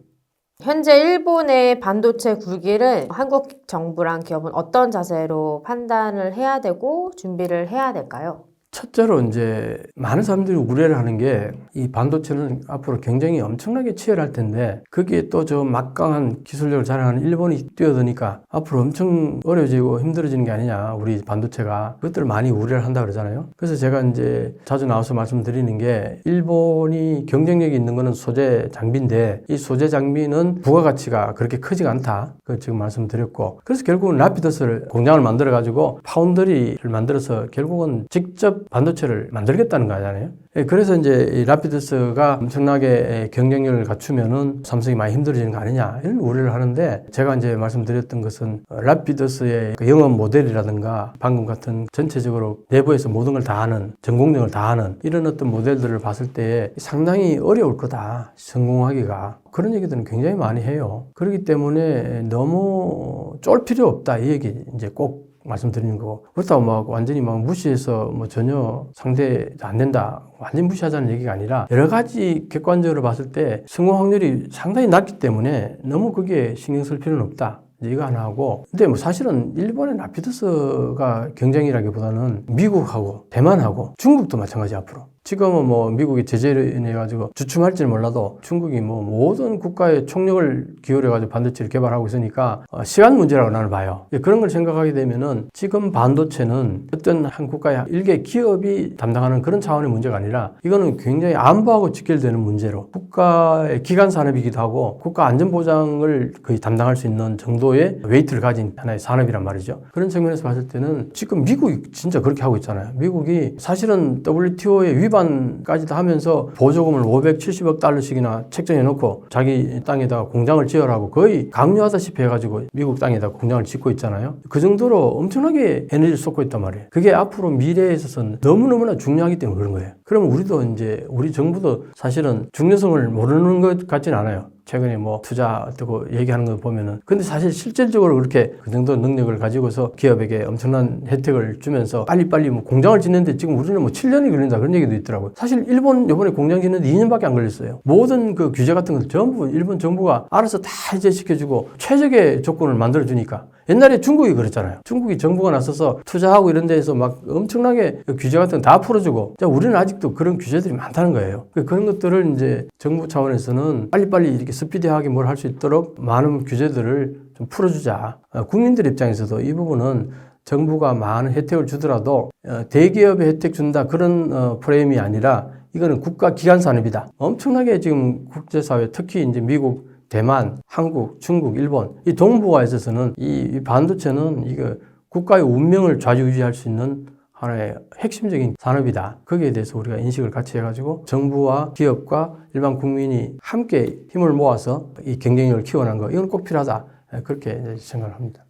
현재 일본의 반도체 굴기를 한국 정부랑 기업은 어떤 자세로 판단을 해야 되고 준비를 해야 될까요? 첫째로 이제 많은 사람들이 우려를 하는 게 이 반도체는 앞으로 경쟁이 엄청나게 치열할 텐데 거기에 또 저 막강한 기술력을 자랑하는 일본이 뛰어드니까 앞으로 엄청 어려워지고 힘들어지는 게 아니냐 우리 반도체가 그것들을 많이 우려를 한다 그러잖아요. 그래서 제가 이제 자주 나와서 말씀드리는 게 일본이 경쟁력이 있는 거는 소재 장비인데 이 소재 장비는 부가가치가 그렇게 크지가 않다. 그 지금 말씀드렸고 그래서 결국은 라피드스를 공장을 만들어 가지고 파운드리를 만들어서 결국은 직접 직접 반도체를 만들겠다는 거잖아요. 그래서 이제 이 라피드스가 엄청나게 경쟁력을 갖추면은 삼성이 많이 힘들어지는 거 아니냐 이런 우려를 하는데, 제가 이제 말씀드렸던 것은 라피드스의 그 영업 모델이라든가 방금 같은 전체적으로 내부에서 모든 걸 다 하는, 전공력을 다 하는 이런 어떤 모델들을 봤을 때 상당히 어려울 거다, 성공하기가. 그런 얘기들은 굉장히 많이 해요. 그렇기 때문에 너무 쫄 필요 없다, 이 얘기 이제 꼭 말씀드리는 거고, 그렇다고 막 완전히 막 무시해서 뭐 전혀 상대 안 된다, 완전히 무시하자는 얘기가 아니라, 여러 가지 객관적으로 봤을 때 성공 확률이 상당히 낮기 때문에 너무 그게 신경 쓸 필요는 없다, 이거 하나 하고. 근데 뭐 사실은 일본의 라피드스가 경쟁이라기보다는 미국하고 대만하고 중국도 마찬가지. 앞으로 지금은 뭐 미국이 제재를 인해가지고 주춤할지는 몰라도 중국이 뭐 모든 국가의 총력을 기울여가지고 반도체를 개발하고 있으니까 시간 문제라고 나는 봐요. 그런 걸 생각하게 되면은 지금 반도체는 어떤 한 국가의 일개 기업이 담당하는 그런 차원의 문제가 아니라, 이거는 굉장히 안보하고 직결되는 문제로 국가의 기간 산업이기도 하고 국가 안전 보장을 거의 담당할 수 있는 정도의 웨이트를 가진 하나의 산업이란 말이죠. 그런 측면에서 봤을 때는 지금 미국이 진짜 그렇게 하고 있잖아요. 미국이 사실은 WTO의 위반까지도 하면서 보조금을 570억 달러씩이나 책정해 놓고 자기 땅에다가 공장을 지으라고 거의 강요하다시피 해가지고 미국 땅에다가 공장을 짓고 있잖아요. 그 정도로 엄청나게 에너지를 쏟고 있단 말이에요. 그게 앞으로 미래에 있어서는 너무너무나 중요하기 때문에 그런 거예요. 그러면 우리도 이제 우리 정부도 사실은 중요성을 모르는 것 같진 않아요. 최근에 뭐 투자 뜨고 얘기하는 거 보면은. 근데 사실 실질적으로 그렇게 그 정도 능력을 가지고서 기업에게 엄청난 혜택을 주면서 빨리빨리 뭐 공장을 짓는데 지금 우리는 뭐 7년이 걸린다, 그런 얘기도 있더라고요. 사실 일본 이번에 공장 짓는데 2년밖에 안 걸렸어요. 모든 그 규제 같은 건 전부 일본 정부가 알아서 다 해제시켜주고 최적의 조건을 만들어주니까. 옛날에 중국이 그랬잖아요. 중국이 정부가 나서서 투자하고 이런 데에서 막 엄청나게 규제 같은 거 다 풀어주고, 우리는 아직도 그런 규제들이 많다는 거예요. 그런 것들을 이제 정부 차원에서는 빨리빨리 이렇게 스피디하게 뭘 할 수 있도록 많은 규제들을 좀 풀어주자. 국민들 입장에서도 이 부분은 정부가 많은 혜택을 주더라도 대기업에 혜택 준다, 그런 프레임이 아니라 이거는 국가 기관 산업이다. 엄청나게 지금 국제사회, 특히 이제 미국, 대만, 한국, 중국, 일본, 이 동북아에 있어서는 이 반도체는 이거 국가의 운명을 좌지우지할 수 있는 하나의 핵심적인 산업이다. 거기에 대해서 우리가 인식을 같이 해가지고 정부와 기업과 일반 국민이 함께 힘을 모아서 이 경쟁력을 키워나가는 거, 이건 꼭 필요하다. 그렇게 생각을 합니다.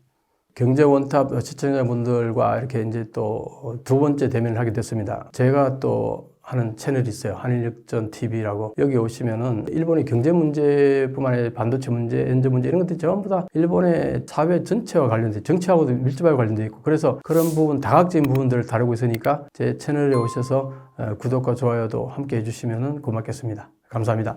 경제원탑 시청자분들과 이렇게 이제 또 두 번째 대면을 하게 됐습니다. 제가 또 하는 채널이 있어요. 한일역전 TV라고. 여기 오시면은 일본의 경제 문제뿐만 아니라 반도체 문제, 엔저 문제 이런 것들이 전부 다 일본의 사회 전체와 관련돼, 정치하고도 밀접하게 관련돼 있고, 그래서 그런 부분, 다각적인 부분들을 다루고 있으니까 제 채널에 오셔서 구독과 좋아요도 함께 해주시면은 고맙겠습니다. 감사합니다.